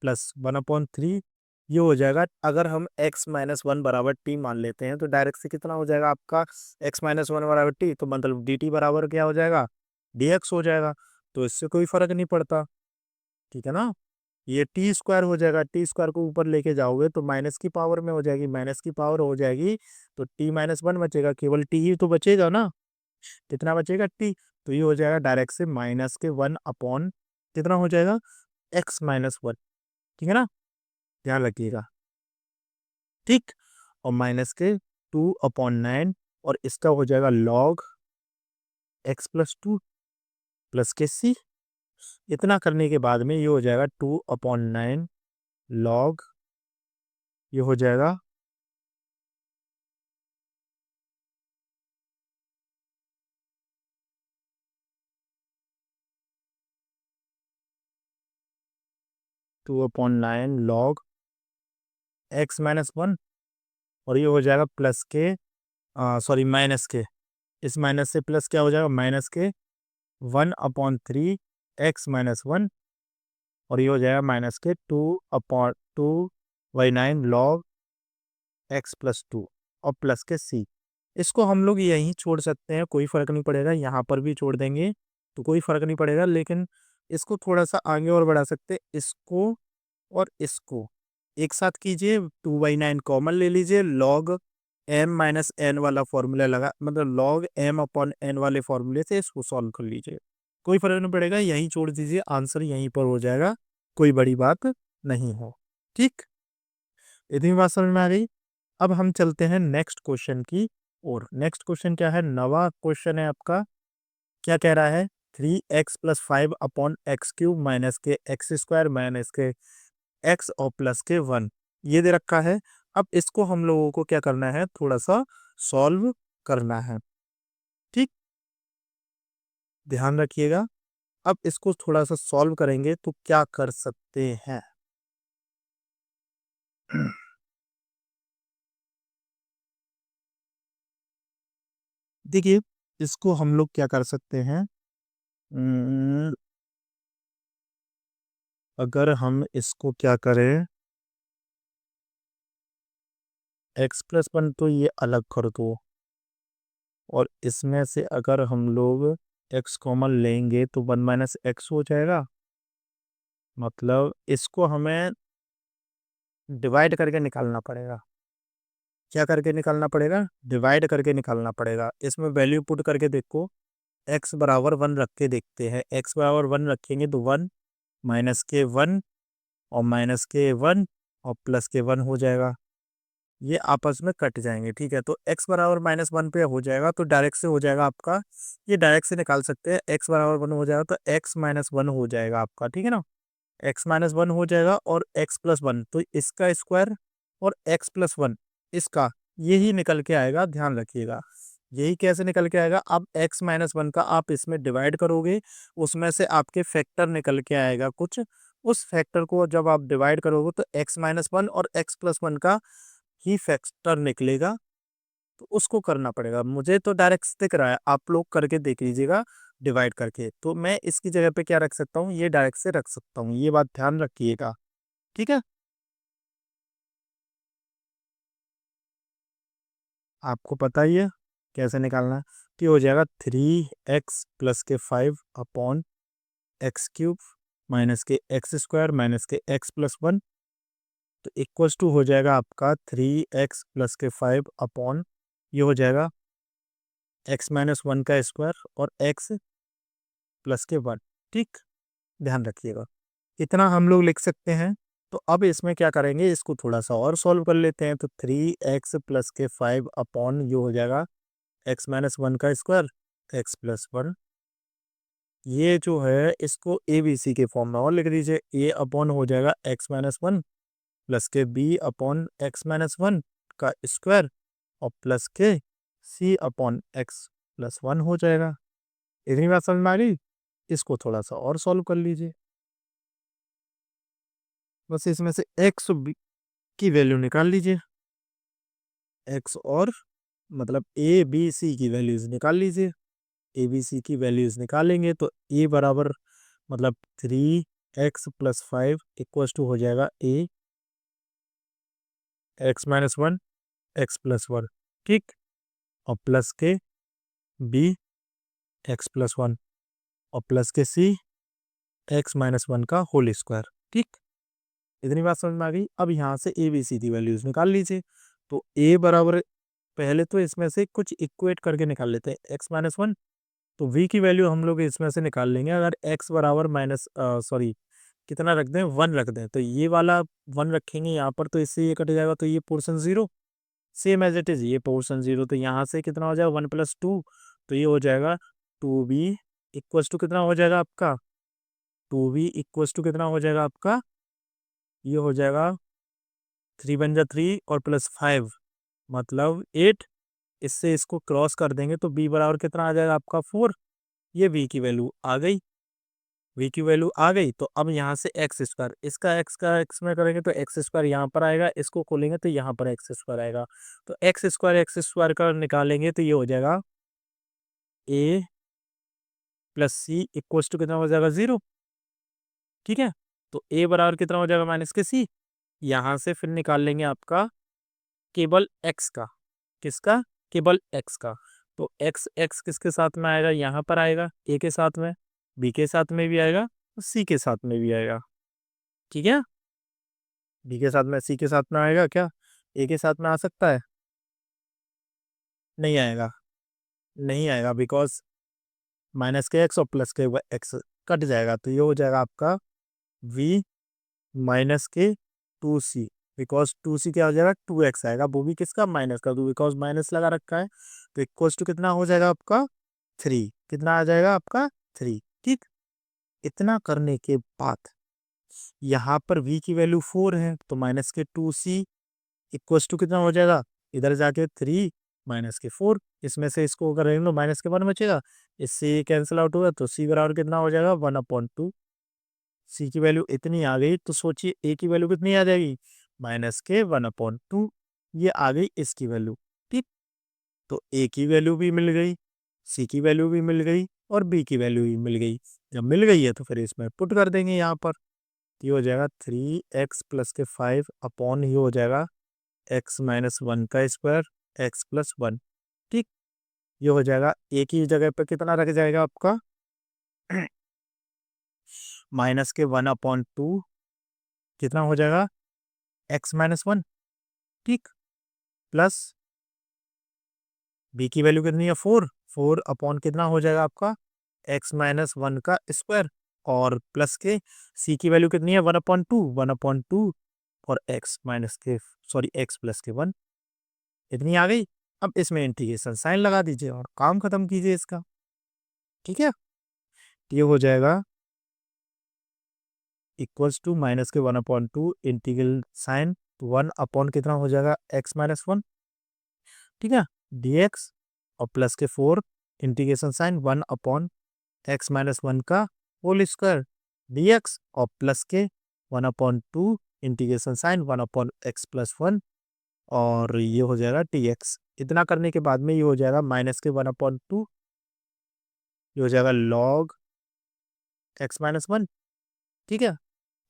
प्लस 1/3, ये हो जाएगा। अगर हम x-1 बराबर t मान लेते हैं, तो डायरेक्ट से कितना हो जाएगा आपका? x-1 बराबर t, तो मतलब dt बराबर क्या हो जाएगा? dx हो जाएगा। तो इससे कोई फर्क नहीं पड़ता, ठीक है ना। ये टी स्क्वायर हो जाएगा, टी स्क्वायर को ऊपर लेके जाओगे तो माइनस की पावर में हो जाएगी, माइनस की पावर हो जाएगी, तो t-1 बचेगा, केवल टी ही तो बचेगा ना। कितना बचेगा? टी। तो ये हो जाएगा डायरेक्ट से माइनस के 1 अपॉन कितना हो जाएगा? x-1, ठीक है ना, ध्यान रखिएगा, ठीक, और माइनस के 2/9, और इसका हो जाएगा लॉग x+2 प्लस के c। इतना करने के बाद में ये हो जाएगा 2/9 लॉग, ये हो जाएगा 2/9 लॉग x-1, और ये हो जाएगा प्लस के, सॉरी माइनस के, इस माइनस से प्लस क्या हो जाएगा? माइनस के 1/3 x-1, और ये हो जाएगा माइनस के 2/9 लॉग x+2 और प्लस के c। इसको हम लोग यहीं छोड़ सकते हैं, कोई फर्क नहीं पड़ेगा, यहाँ पर भी छोड़ देंगे तो कोई फर्क नहीं पड़ेगा, लेकिन इसको थोड़ा सा आगे और बढ़ा सकते हैं। इसको और इसको एक साथ कीजिए, 2/9 कॉमन ले लीजिए, लॉग m-n वाला फॉर्मूला लगा, मतलब लॉग m/n वाले फॉर्मूले से इसको सॉल्व कर लीजिए, कोई फर्क नहीं पड़ेगा, यहीं छोड़ दीजिए, आंसर यहीं पर हो जाएगा, कोई बड़ी बात नहीं हो, ठीक। इतनी बात समझ में आ गई। अब हम चलते हैं नेक्स्ट क्वेश्चन की और। नेक्स्ट क्वेश्चन क्या है? नवा क्वेश्चन है आपका। क्या कह रहा है? 3x+5/x³ माइनस के x² माइनस के x और प्लस के 1, ये दे रखा है। अब इसको हम लोगों को क्या करना है? थोड़ा सा सॉल्व करना है, ठीक, ध्यान रखिएगा। अब इसको थोड़ा सा सॉल्व करेंगे तो क्या कर सकते हैं। देखिए, इसको हम लोग क्या कर सकते हैं। अगर हम इसको क्या करें, x+1 तो ये अलग कर दो, और इसमें से अगर हम लोग x कॉमन लेंगे तो 1 - x हो जाएगा। मतलब इसको हमें डिवाइड करके निकालना पड़ेगा। क्या करके निकालना पड़ेगा? डिवाइड करके निकालना पड़ेगा। इसमें वैल्यू पुट करके देखो, x बराबर 1 रख के देखते हैं। x बराबर 1 रखेंगे तो 1 - के 1 और -के 1 और +के 1 हो जाएगा। ये आपस में कट जाएंगे, ठीक है। तो x बराबर -1 पे हो जाएगा तो डायरेक्ट से हो जाएगा आपका, ये डायरेक्ट से निकाल सकते हैं। x बराबर 1 हो जाएगा तो x - 1 हो जाएगा आपका, ठीक है ना। x - 1 हो जाएगा और x+1 तो इसका स्क्वायर और x+1 इसका, यही निकल के आएगा, ध्यान रखिएगा। यही कैसे निकल के आएगा? अब x - 1 का आप इसमें डिवाइड करोगे, उसमें से आपके फैक्टर निकल के आएगा कुछ। उस फैक्टर को जब आप डिवाइड करोगे तो x - 1 और x+1 का ही फैक्टर निकलेगा। तो उसको करना पड़ेगा। मुझे तो डायरेक्ट दिख रहा है, आप लोग करके देख लीजिएगा डिवाइड करके। तो मैं इसकी जगह पे क्या रख सकता हूँ, ये डायरेक्ट से रख सकता हूँ। ये बात ध्यान रखिएगा, ठीक है। आपको पता ही है कैसे निकालना है। तो ये हो जाएगा 3x + के 5 अपॉन -के x² - के x+1, तो इक्वल्स टू हो जाएगा आपका 3x + के 5 अपॉन, ये हो जाएगा x - 1 का स्क्वायर और x+के 1, ठीक। ध्यान रखिएगा, इतना हम लोग लिख सकते हैं। तो अब इसमें क्या करेंगे, इसको थोड़ा सा और सॉल्व कर लेते हैं। तो 3x + के 5 अपॉन, ये हो जाएगा x - 1 का स्क्वायर x+1। ये जो है इसको ए बी सी के फॉर्म में और लिख दीजिए। ए अपॉन हो जाएगा x - 1 प्लस के बी अपॉन x - 1 का स्क्वायर और प्लस के सी अपॉन x+1 हो जाएगा। इतनी बात समझ में आ गई। इसको थोड़ा सा और सॉल्व कर लीजिए। बस इसमें से एक्स की वैल्यू निकाल लीजिए। एक्स और मतलब ए बी सी की वैल्यूज निकाल लीजिए। ए बी सी की वैल्यूज निकालेंगे तो ए बराबर मतलब 3x + 5 इक्वल टू हो जाएगा ए x - 1 x+1, ठीक। और प्लस के बी x+1 और प्लस के सी x - 1 का होल स्क्वायर, ठीक। इतनी बात समझ में आ गई। अब यहाँ से ए बी सी की वैल्यूज निकाल लीजिए। तो ए बराबर, पहले तो इसमें से कुछ इक्वेट करके निकाल लेते हैं। x - 1 तो v की वैल्यू हम लोग इसमें से निकाल लेंगे। अगर x बराबर माइनस सॉरी कितना रख दें, 1 रख दें, तो ये वाला 1 रखेंगे यहाँ पर, तो इससे ये कट जाएगा, तो ये portion 0 same as it is, ये पोर्शन 0। तो यहाँ से कितना हो जाएगा 1 + 2, तो ये हो जाएगा 2b इक्वल्स टू कितना हो जाएगा आपका, 2b इक्वल्स टू कितना हो जाएगा आपका, ये हो जाएगा 3 बन जा 3 और +5 मतलब 8। इससे इसको क्रॉस कर देंगे तो b बराबर कितना आ जाएगा आपका 4। ये v की वैल्यू आ गई। v की वैल्यू आ गई तो अब यहाँ से x², इसका x का x में करेंगे तो x² यहाँ पर आएगा, इसको खोलेंगे तो यहाँ पर x² आएगा। तो x² का निकालेंगे तो ये हो जाएगा a + c इक्वल्स टू कितना हो जाएगा 0, ठीक है। तो a बराबर कितना हो जाएगा -के c। यहाँ से फिर निकाल लेंगे आपका केवल x का, किसका, केवल x का। तो x किसके साथ में आएगा, यहाँ पर आएगा a के साथ में, b के साथ में भी आएगा, c के साथ में भी आएगा, ठीक है। b के साथ में, c के साथ में आएगा क्या, a के साथ में आ सकता है? नहीं आएगा, नहीं आएगा, बिकॉज -के x और +के x कट जाएगा। तो ये हो जाएगा आपका v -के 2c, बिकॉज 2c क्या हो जाएगा 2x आएगा, वो भी किसका, माइनस का, तो बिकॉज माइनस लगा रखा है। तो इक्वल्स टू कितना हो जाएगा आपका 3, कितना आ जाएगा आपका 3, ठीक। इतना करने के बाद यहाँ पर v की वैल्यू 4 है तो -के 2c इक्वल्स टू कितना हो जाएगा, इधर जाके 3 माइनस के 4, इसमें से इसको करेंगे तो माइनस के 1 बचेगा, इससे ये कैंसिल आउट होगा तो सी बराबर कितना हो जाएगा 1/2। सी की वैल्यू इतनी आ गई तो सोचिए ए की वैल्यू कितनी आ जाएगी माइनस के 1/2, ये आ गई इसकी वैल्यू। ठीक, तो ए की वैल्यू भी मिल गई, सी की वैल्यू भी मिल गई और बी की वैल्यू भी मिल गई। जब मिल गई है तो फिर इसमें पुट कर देंगे यहाँ पर, ये हो जाएगा 3x+5 अपॉन ये हो जाएगा x-1 का स्क्वायर x+1। ठीक, ये हो जाएगा ए की जगह पे कितना रख जाएगा आपका माइनस के 1/2 कितना हो जाएगा x-1। ठीक, प्लस बी की वैल्यू कितनी है 4, 4 अपॉन कितना हो जाएगा आपका x-1 का स्क्वायर, और प्लस के सी की वैल्यू कितनी है 1/2 और x+1 इतनी आ गई। अब इसमें इंटीग्रेशन साइन लगा दीजिए और काम खत्म कीजिए इसका। ठीक है, ये हो जाएगा इक्वल्स टू माइनस के 1/2 इंटीग्रल साइन 1 अपॉन कितना हो जाएगा x-1। ठीक है, dx और प्लस के 4 इंटीग्रेशन साइन 1 अपॉन x-1 का होल स्क्वायर dx और प्लस के 1/2 इंटीग्रेशन साइन 1/x+1 और ये हो जाएगा dx। इतना करने के बाद में ये हो जाएगा माइनस के 1/2, ये हो जाएगा log x-1। ठीक है,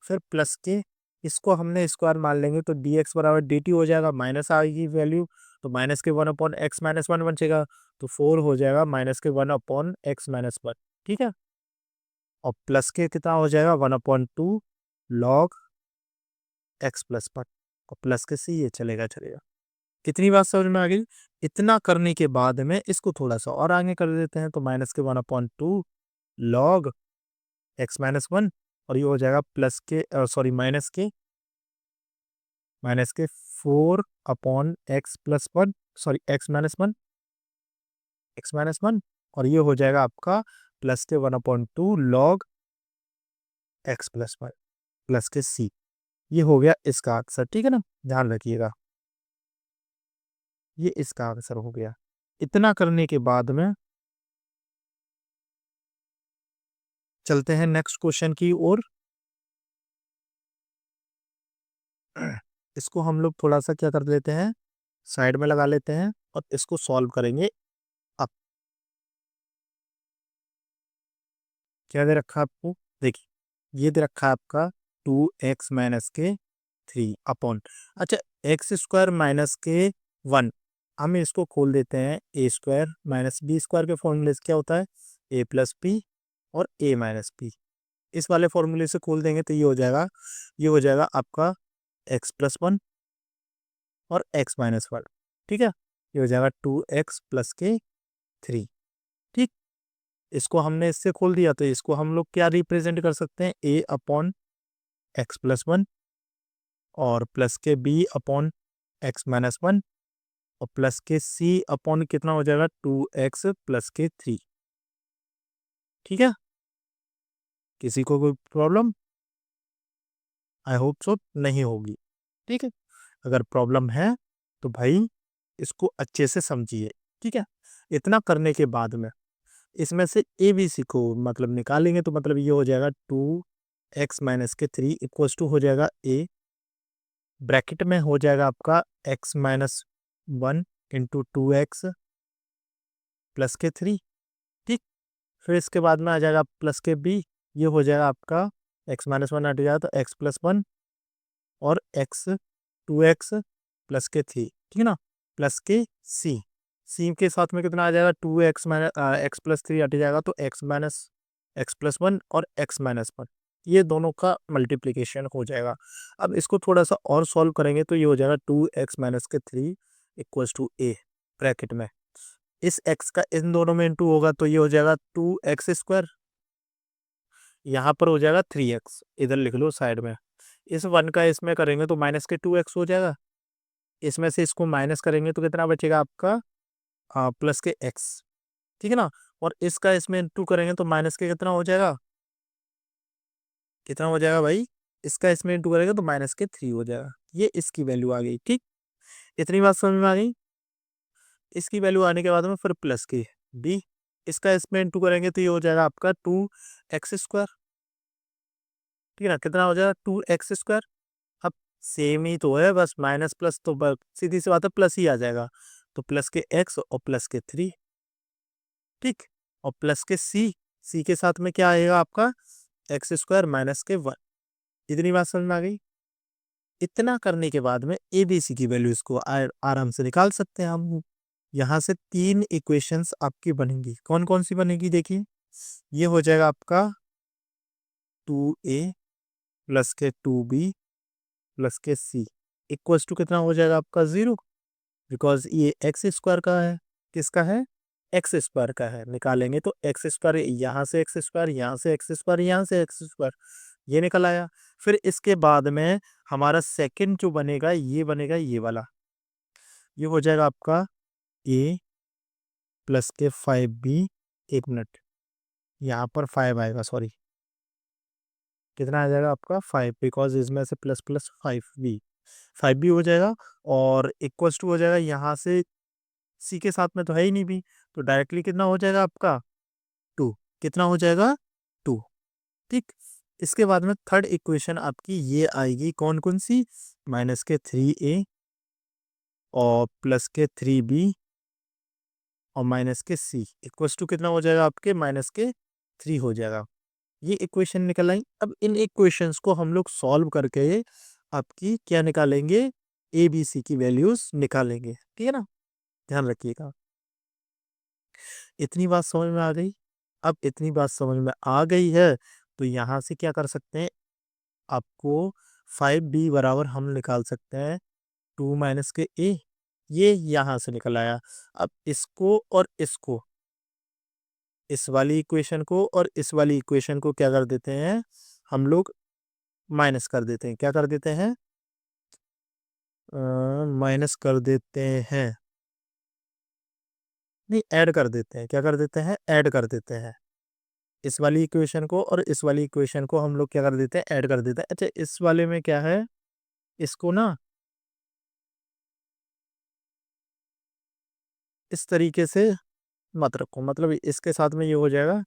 फिर प्लस के इसको हमने स्क्वायर मान लेंगे तो dx बराबर dt हो जाएगा, माइनस आएगी वैल्यू तो माइनस के 1/x-1 बचेगा, तो 4 हो जाएगा माइनस के 1/x-1। ठीक है, और प्लस के कितना हो जाएगा 1/2 log x+1 और प्लस के सी ये चलेगा चलेगा। कितनी बात समझ में आ गई? इतना करने के बाद में इसको थोड़ा सा और आगे कर देते हैं तो माइनस के 1/2 log x-1 और ये हो जाएगा प्लस के सॉरी माइनस के 4/x+1 सॉरी x-1 और ये हो जाएगा आपका प्लस के 1/2 log x+1 प्लस के c। ये हो गया इसका आंसर। ठीक है ना, ध्यान रखिएगा, ये इसका आंसर हो गया। इतना करने के बाद में चलते हैं नेक्स्ट क्वेश्चन की ओर। इसको हम लोग थोड़ा सा क्या कर लेते हैं, साइड में लगा लेते हैं और इसको सॉल्व करेंगे। अब क्या दे रखा है आपको, देखिए ये दे रखा है आपका 2x-3 अपॉन, अच्छा x² - 1, हम इसको खोल देते हैं a² - b² के फॉर्मूले से क्या होता है a+b और a-b। इस वाले फॉर्मूले से खोल देंगे तो ये हो जाएगा आपका x+1 और x-1। ठीक है, ये हो जाएगा 2x प्लस के 3। ठीक, इसको हमने इससे खोल दिया तो इसको हम लोग क्या रिप्रेजेंट कर सकते हैं a/x+1 और प्लस के b/x-1 और प्लस के c अपॉन कितना हो जाएगा 2x प्लस के 3। ठीक है, किसी को कोई प्रॉब्लम? आई होप सो नहीं होगी। ठीक है, अगर प्रॉब्लम है तो भाई इसको अच्छे से समझिए। ठीक है, इतना करने के बाद में इसमें से ए बी सी को मतलब निकालेंगे तो मतलब ये हो जाएगा 2x-3 इक्वल्स टू हो जाएगा ए, ब्रैकेट में हो जाएगा आपका x-1 इंटू 2x प्लस के 3। ठीक, फिर इसके बाद में आ जाएगा प्लस के बी, ये हो जाएगा आपका x-1 हट जाएगा तो x+1 और 2x प्लस के 3। ठीक है ना, प्लस के सी, सी के साथ में कितना आ जाएगा 2x-x+3 हट जाएगा तो x-1 और x-1, ये दोनों का मल्टीप्लिकेशन हो जाएगा। अब इसको थोड़ा सा और सॉल्व करेंगे तो ये हो जाएगा 2x-3 equals to A, bracket में इस x का इन दोनों में इंटू होगा तो ये हो जाएगा 2x², यहाँ पर हो जाएगा 3x, इधर लिख लो साइड में। इस 1 का इसमें करेंगे तो माइनस के 2x हो जाएगा, इसमें से इसको माइनस करेंगे तो कितना बचेगा आपका प्लस के x। ठीक है ना, और इसका इसमें इंटू करेंगे तो माइनस के कितना हो जाएगा, कितना हो जाएगा भाई, इसका इसमें इंटू करेंगे तो माइनस के 3 हो जाएगा। ये इसकी वैल्यू आ गई। ठीक, इतनी बात समझ में आ गई। इसकी वैल्यू आने के बाद में फिर प्लस की बी, इसका इसमें इंटू करेंगे तो ये हो जाएगा आपका 2x²। ठीक है ना, कितना हो जाएगा 2x²। अब सेम ही तो है, बस माइनस प्लस तो सीधी सी बात है, प्लस ही आ जाएगा। तो प्लस के x और प्लस के 3। ठीक, और प्लस के सी के साथ में क्या आएगा आपका x² माइनस के 1। इतनी बात समझ में आ गई। इतना करने के बाद में ए बी सी की वैल्यू इसको आराम से निकाल सकते हैं हम। यहाँ से 3 इक्वेशंस आपकी बनेंगी। कौन कौन सी बनेगी देखिए, ये हो जाएगा आपका 2a प्लस के 2b प्लस के c इक्वल्स टू कितना हो जाएगा आपका 0, बिकॉज ये x² का है। किसका है, x² का है। निकालेंगे तो x², यहाँ से x², यहाँ से x², यहाँ से x², ये निकल आया। फिर इसके बाद में हमारा सेकंड जो बनेगा ये बनेगा ये वाला, ये हो जाएगा आपका a प्लस के 5b। 1 मिनट, यहाँ पर 5 आएगा, सॉरी, कितना आ जाएगा आपका 5, बिकॉज इसमें से प्लस प्लस 5b हो जाएगा। और इक्वल्स टू हो जाएगा, यहाँ से सी के साथ में तो है ही नहीं भी, तो डायरेक्टली कितना हो जाएगा आपका 2। कितना हो जाएगा 2। ठीक, इसके बाद में थर्ड इक्वेशन आपकी ये आएगी, कौन कौन सी, माइनस के 3a और प्लस के 3b और माइनस के c इक्वल्स टू कितना हो जाएगा आपके माइनस के 3 हो जाएगा। ये इक्वेशन निकल आई। अब इन इक्वेशंस को हम लोग सॉल्व करके आपकी क्या निकालेंगे, ए बी सी की वैल्यूज निकालेंगे। ठीक है ना, ध्यान रखिएगा। इतनी बात समझ में आ गई। अब इतनी बात समझ में आ गई है तो यहाँ से क्या कर सकते हैं, आपको 5b बराबर हम निकाल सकते हैं 2 माइनस के a। ये यहाँ से निकल आया। अब इसको और इसको, इस वाली इक्वेशन को और इस वाली इक्वेशन को क्या कर देते हैं हम लोग, माइनस कर देते हैं। क्या कर देते हैं, माइनस कर देते हैं, नहीं ऐड कर देते हैं। क्या कर देते हैं, ऐड कर देते हैं। इस वाली इक्वेशन को और इस वाली इक्वेशन को हम लोग क्या कर देते हैं, ऐड कर देते हैं। अच्छा, इस वाले में क्या है, इसको ना इस तरीके से मत रखो, मतलब इसके साथ में ये हो जाएगा,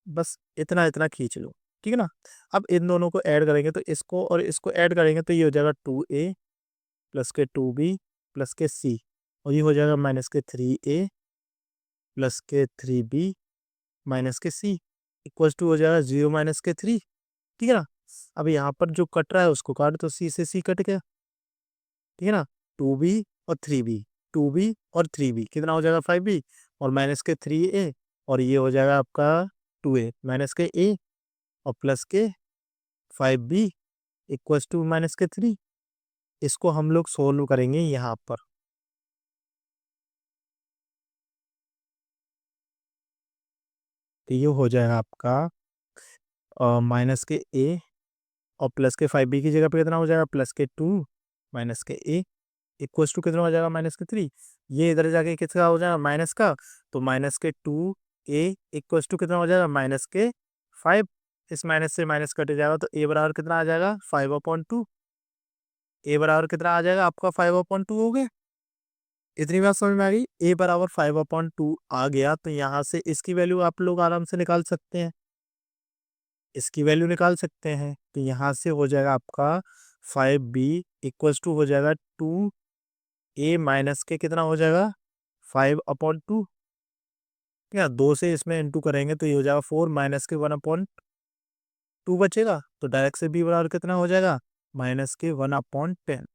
बस इतना इतना खींच लो। ठीक है ना। अब इन दोनों को ऐड करेंगे तो इसको और इसको ऐड करेंगे तो ये हो जाएगा 2a प्लस के 2b प्लस के c, और ये हो जाएगा माइनस के 3a प्लस के 3b माइनस के c इक्वल्स टू हो जाएगा 0 माइनस के 3। ठीक है ना। अब यहाँ पर जो कट रहा है उसको काट, तो c से c कट गया। ठीक है ना, 2b और 3b, 2b और 3b कितना हो जाएगा 5b, और माइनस के 3a, और ये हो जाएगा आपका 2a माइनस के a और प्लस के 5b इक्वल्स टू माइनस के 3। इसको हम लोग सोल्व करेंगे यहाँ पर। तो ये हो जाएगा आपका माइनस के a और प्लस के 5b की जगह पे कितना हो जाएगा, प्लस के 2 माइनस के a इक्वल्स टू कितना हो जाएगा माइनस के 3। ये इधर जाके किसका हो जाएगा, माइनस का, तो माइनस के 2a इक्वल्स टू कितना हो जाएगा, माइनस के 5। इस माइनस से माइनस कट जाएगा तो a बराबर कितना आ जाएगा 5/2। a बराबर कितना आ जाएगा आपका 5/2 हो गया। इतनी बात समझ में आ गई। a बराबर 5/2 आ गया तो यहाँ से इसकी वैल्यू आप लोग आराम से निकाल सकते हैं, इसकी वैल्यू निकाल सकते हैं। तो यहाँ से हो जाएगा आपका 5b इक्वल्स टू हो जाएगा 2a माइनस के कितना हो जाएगा 5/2। क्या 2 से इसमें इंटू करेंगे तो ये हो जाएगा 4 माइनस के 1/2 बचेगा। तो डायरेक्ट से b बराबर कितना हो जाएगा, माइनस के 1/10।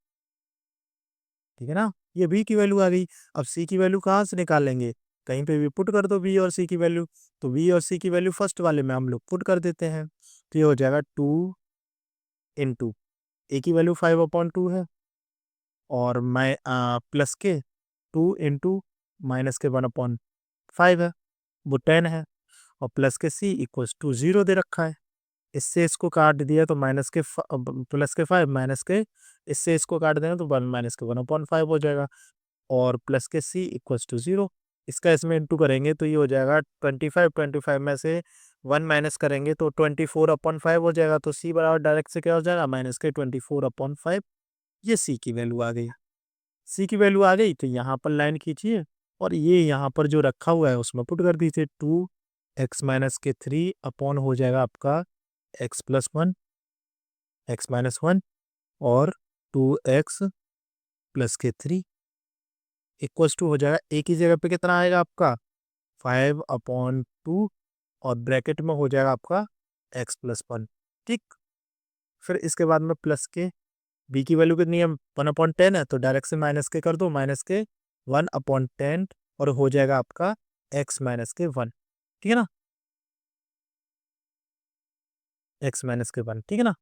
ठीक है ना, ये b की वैल्यू आ गई। अब c की वैल्यू कहाँ से निकालेंगे, कहीं पे भी पुट कर दो b और c की वैल्यू। तो b और c की वैल्यू फर्स्ट वाले में हम लोग पुट कर देते हैं, तो ये हो जाएगा 2 इंटू a की वैल्यू 5/2 है, और मैं प्लस के 2 इंटू माइनस के 1/5 है, वो 10 है, और प्लस के c इक्वल्स टू 0 दे रखा है। इससे इसको काट दिया तो माइनस के प्लस के 5 माइनस के, इससे इसको काट देंगे तो 1 माइनस के 1/5 हो जाएगा, और प्लस के c इक्वल्स टू 0। इसका इसमें इंटू करेंगे तो ये हो जाएगा 25, 25 में से 1 माइनस करेंगे तो 24/5 हो जाएगा। तो c बराबर डायरेक्ट से क्या हो जाएगा, माइनस के 24/5। ये c की वैल्यू आ गई। c की वैल्यू आ गई तो यहाँ पर लाइन खींचिए और ये यहाँ पर जो रखा हुआ है उसमें पुट कर दीजिए। 2x-3 अपॉन हो जाएगा आपका x+1 और 2x+3 इक्वल्स टू हो जाएगा, एक ही जगह पे कितना आएगा आपका 5/2 और ब्रैकेट में हो जाएगा आपका x+1। ठीक, फिर इसके बाद में प्लस के b की वैल्यू कितनी है 1/10 है, तो डायरेक्ट से माइनस के कर दो, -1/10 और हो जाएगा आपका x-1। ठीक है ना, x-1, ठीक है ना।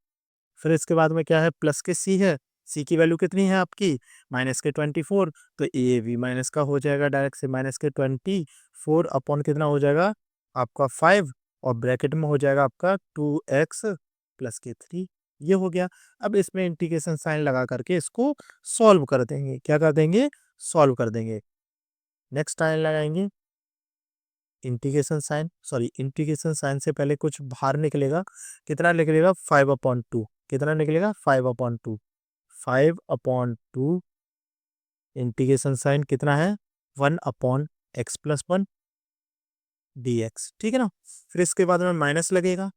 फिर इसके बाद में क्या है, प्लस के c है, c की वैल्यू कितनी है आपकी -24, तो ए भी माइनस का हो जाएगा, डायरेक्ट से -24 अपॉन कितना हो जाएगा आपका 5 और ब्रैकेट में हो जाएगा आपका 2x+3। ये हो गया। अब इसमें इंटीग्रेशन साइन लगा करके इसको सॉल्व कर देंगे। क्या कर देंगे, सॉल्व कर देंगे। नेक्स्ट साइन लगाएंगे इंटीग्रेशन साइन से पहले कुछ बाहर निकलेगा, कितना निकलेगा 5/2, कितना निकलेगा 5/2, 5/2 इंटीग्रेशन साइन कितना है 1/x+1 dx। ठीक है ना, फिर इसके बाद में माइनस लगेगा,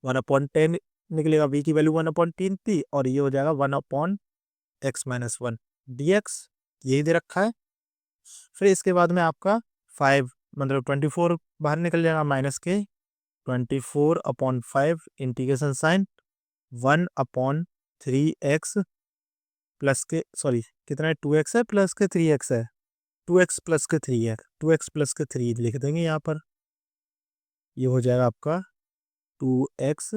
1/10 निकलेगा, v की वैल्यू 1/10 थी और ये हो जाएगा 1/x-1 dx, यही दे रखा है। फिर इसके बाद में आपका 5 मतलब 24 बाहर निकल जाएगा, -24/5 इंटीग्रेशन साइन 1/3x प्लस के कितना है 2x है प्लस के 3x है, 2x प्लस के 3 है, 2x प्लस के 3 लिख देंगे यहाँ पर। ये हो जाएगा आपका 2x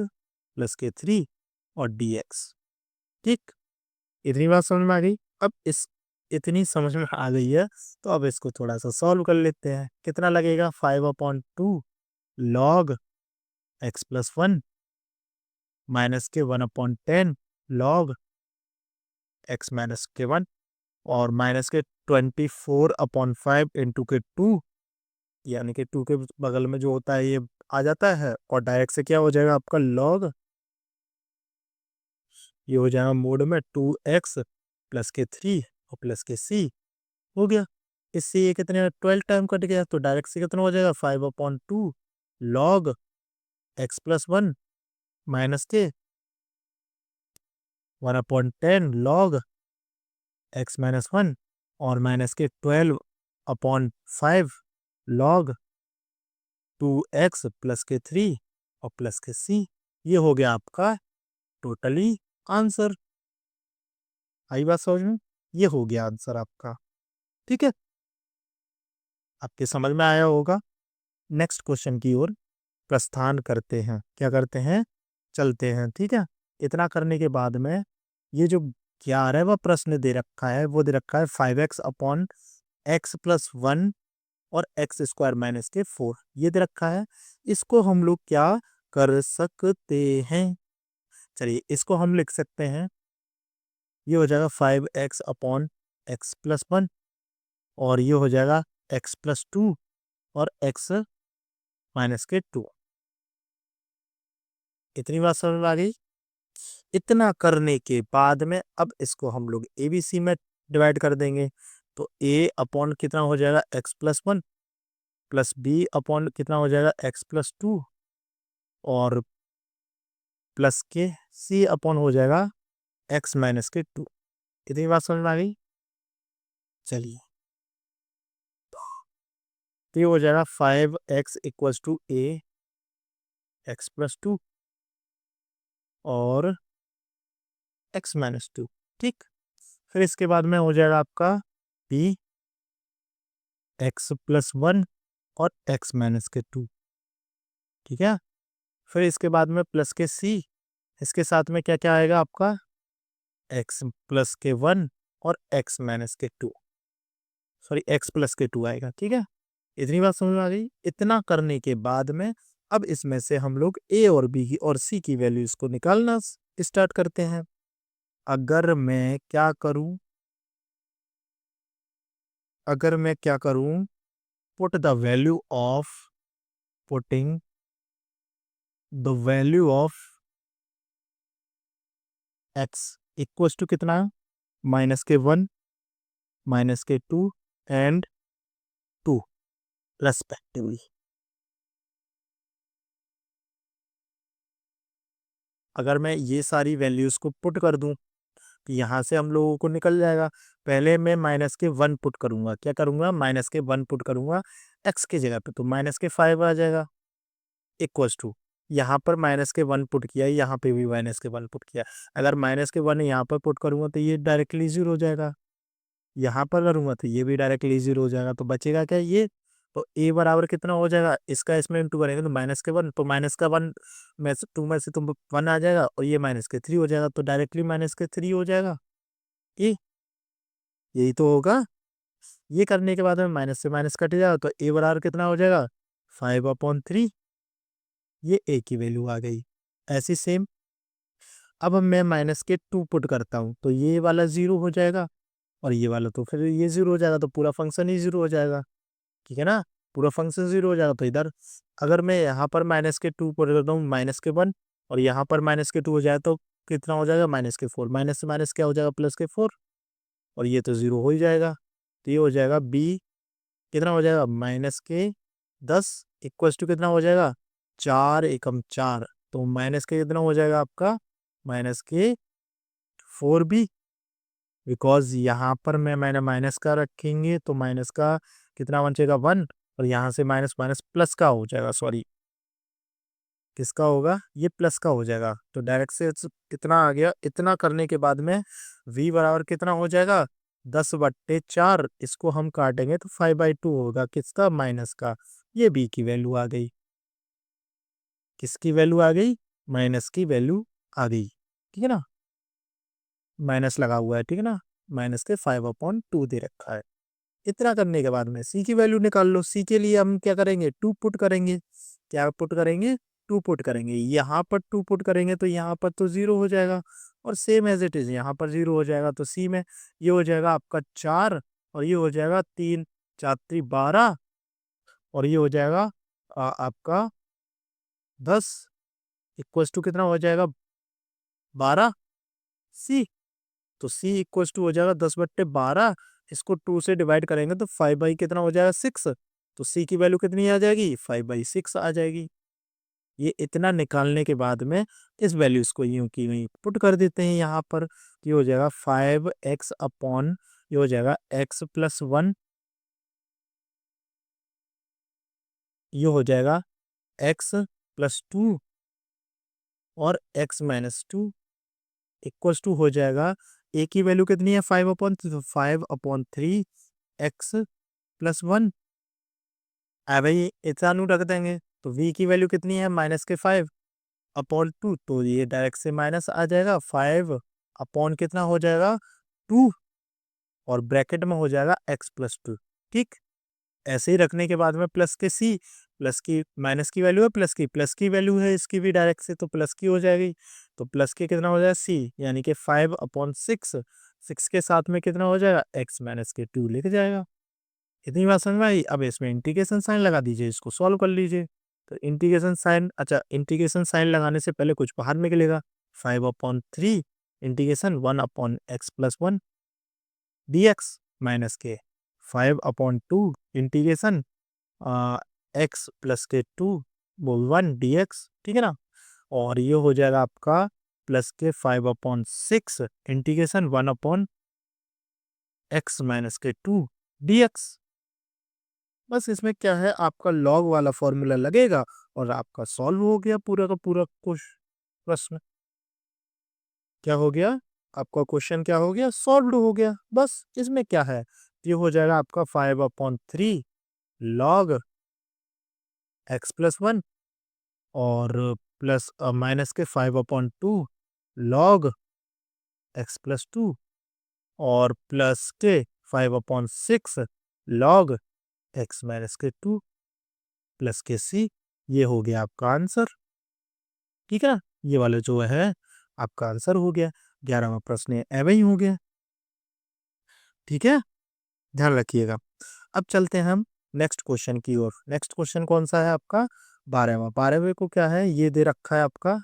प्लस के 3 और dx। ठीक, इतनी बात समझ में आ गई। अब इस इतनी समझ में आ गई है तो अब इसको थोड़ा सा सॉल्व कर लेते हैं। कितना लगेगा 5/2 log x+1 माइनस के 1/10 log x-1 और माइनस के 24/5 इंटू के 2, यानी कि 2 के बगल में जो होता है ये आ जाता है और डायरेक्ट से क्या हो जाएगा आपका log, ये हो जाएगा मोड में 2x प्लस के 3 और प्लस के c हो गया। इससे ये कितने 12 टाइम कट गया, तो डायरेक्ट से कितना हो जाएगा 5/2 log x+1 माइनस के 1/10 log x-1 और माइनस के 12/5 log 2x प्लस के 3 और प्लस के c। ये हो गया आपका टोटली आंसर। आई बात समझ में, ये हो गया आंसर आपका। ठीक है, आपके समझ में आया होगा। नेक्स्ट क्वेश्चन की ओर प्रस्थान करते हैं। क्या करते हैं, चलते हैं। ठीक है, इतना करने के बाद में ये जो 11वां प्रश्न दे रखा है वो दे रखा है 5x/x+1 और x² - 4 ये दे रखा है। इसको हम लोग क्या कर सकते हैं, चलिए इसको हम लिख सकते हैं, ये हो जाएगा 5x/x+1 और ये हो जाएगा x+2 और x-2। इतनी बात समझ में आ गई। इतना करने के बाद में अब इसको हम लोग ABC में डिवाइड कर देंगे, तो a अपॉन कितना हो जाएगा x+1 प्लस b अपॉन कितना हो जाएगा x+2 और प्लस के c अपॉन हो जाएगा x-2। इतनी बात समझ में आ गई। चलिए, तो ये हो जाएगा 5x equals to a x+2 और x-2। ठीक, फिर इसके बाद में हो जाएगा आपका b x+1 और x-2। ठीक है, फिर इसके बाद में प्लस के c, इसके साथ में क्या क्या आएगा आपका x+1 और x-2, x+2 आएगा। ठीक है, इतनी बात समझ में आ गई। इतना करने के बाद में अब इसमें से हम लोग a और b की और c की वैल्यूज को निकालना स्टार्ट करते हैं। अगर मैं क्या करूं, put the value of putting the value of x equals to कितना -1 -2 एंड 2 रेस्पेक्टिवली। अगर मैं ये सारी वैल्यूज को पुट कर दूं तो यहाँ से हम लोगों को निकल जाएगा। पहले मैं माइनस के 1 पुट करूंगा, क्या करूंगा, माइनस के 1 पुट करूंगा एक्स की जगह पे, तो माइनस के 5 आ जाएगा इक्वल्स टू, यहाँ पर माइनस के 1 पुट किया, यहाँ पे भी माइनस के 1 पुट किया। अगर माइनस के 1 यहाँ पर पुट करूंगा तो ये डायरेक्टली 0 हो जाएगा, यहाँ पर करूंगा तो ये भी डायरेक्टली 0 हो जाएगा। तो बचेगा क्या, ये तो ए बराबर कितना हो जाएगा, इसका इसमें इंटू करेंगे तो माइनस के 1, तो माइनस का 1 में से 2 में से तो 1 आ जाएगा और ये माइनस के 3 हो जाएगा, तो डायरेक्टली माइनस के 3 हो जाएगा। ये यही तो होगा। ये करने के बाद में माइनस से माइनस कट जाएगा तो ए बराबर कितना हो जाएगा, 5/3। ये ए की वैल्यू आ गई। ऐसी सेम अब मैं माइनस के 2 पुट करता हूँ तो ये वाला 0 हो जाएगा और ये वाला तो फिर ये 0 हो जाएगा, तो पूरा फंक्शन ही 0 हो जाएगा। ठीक है ना, पूरा फंक्शन 0 हो जाएगा। तो इधर अगर मैं यहाँ पर माइनस के 2 पुट करता हूँ माइनस के 1 और यहाँ पर माइनस के 2 हो जाए तो कितना हो जाएगा, माइनस के 4, माइनस से माइनस क्या हो जाएगा, प्लस के 4, और ये तो 0 हो ही जाएगा। तो ये हो जाएगा बी, कितना हो जाएगा, माइनस के 10 इक्वल्स टू कितना हो जाएगा, 4 एकम 4, तो माइनस के कितना हो जाएगा आपका, माइनस के 4b, बिकॉज यहाँ पर मैंने माइनस का रखेंगे तो माइनस का कितना बचेगा 1, और यहाँ से माइनस माइनस प्लस का हो जाएगा, सॉरी किसका होगा, ये प्लस का हो जाएगा। तो डायरेक्ट से कितना आ गया, इतना करने के बाद में v बराबर कितना हो जाएगा, 10/4, इसको हम काटेंगे तो 5/2 होगा, किसका, माइनस का। ये b की वैल्यू आ गई, किसकी वैल्यू आ गई, माइनस की वैल्यू आ गई। ठीक है ना, माइनस लगा हुआ है, ठीक है ना, माइनस के 5/2 दे रखा है। इतना करने के बाद में सी की वैल्यू निकाल लो। सी के लिए हम क्या करेंगे, 2 पुट करेंगे, क्या पुट करेंगे, 2 पुट करेंगे। यहाँ पर 2 पुट करेंगे तो यहाँ पर तो 0 हो जाएगा और सेम एज इट इज यहाँ पर 0 हो जाएगा। तो सी में ये हो जाएगा आपका 4 और ये हो जाएगा 3, 4 12 और ये हो जाएगा आपका 10 इक्वल्स टू कितना हो जाएगा, 12 सी। तो सी इक्वल्स टू हो जाएगा 10/12, इसको 2 से डिवाइड करेंगे तो 5 कितना हो जाएगा, 6। तो सी की वैल्यू कितनी आ जाएगी, 5/6 आ जाएगी। ये इतना निकालने के बाद में इस वैल्यूज को यूं की यूं पुट कर देते हैं यहाँ पर। ये हो जाएगा 5x अपॉन, ये हो जाएगा x+1, ये हो जाएगा x+2 और x-2 इक्वल्स टू हो जाएगा, ए की वैल्यू कितनी है, 5/3 x+1। भाई इतना रख देंगे तो v की वैल्यू कितनी है, माइनस के 5/2, तो ये डायरेक्ट से माइनस आ जाएगा, 5 अपॉन कितना हो जाएगा, 2, और ब्रैकेट में हो जाएगा x+2। ठीक, ऐसे ही रखने के बाद में प्लस के सी, प्लस की माइनस की वैल्यू है, प्लस की वैल्यू है इसकी भी डायरेक्ट से, तो प्लस की हो जाएगी। तो प्लस के कितना हो जाएगा सी, यानी कि 5/6, 6 के साथ में कितना हो जाएगा, x-2 लिख जाएगा। इतनी बात समझ में आई। अब इसमें इंटीग्रेशन साइन लगा दीजिए, इसको सॉल्व कर लीजिए। तो इंटीग्रेशन साइन, अच्छा इंटीग्रेशन साइन लगाने से पहले कुछ बाहर निकलेगा, 5/3 इंटीग्रेशन 1/x+1 dx माइनस के 5/2 इंटीग्रेशन x प्लस के 2 1 dx। ठीक है ना, और ये हो जाएगा आपका प्लस के 5/6 इंटीग्रेशन 1/x-2 dx। बस इसमें क्या है, आपका लॉग वाला फॉर्मूला लगेगा और आपका सॉल्व हो गया पूरा का पूरा प्रश्न। क्या हो गया, आपका क्वेश्चन क्या हो गया, सॉल्व हो गया। बस इसमें क्या है, ये हो जाएगा आपका 5/3 लॉग x+1 और प्लस माइनस के 5/2 लॉग x+2 और प्लस के 5/6 लॉग x-2 प्लस के सी। ये हो गया आपका आंसर। ठीक है ना, ये वाले जो है आपका आंसर हो गया। 11वां प्रश्न एवं ही हो गया। ठीक है, ध्यान रखिएगा। अब चलते हैं हम नेक्स्ट क्वेश्चन की ओर। नेक्स्ट क्वेश्चन कौन सा है आपका, 12वां। 12वें को क्या है, ये दे रखा है आपका,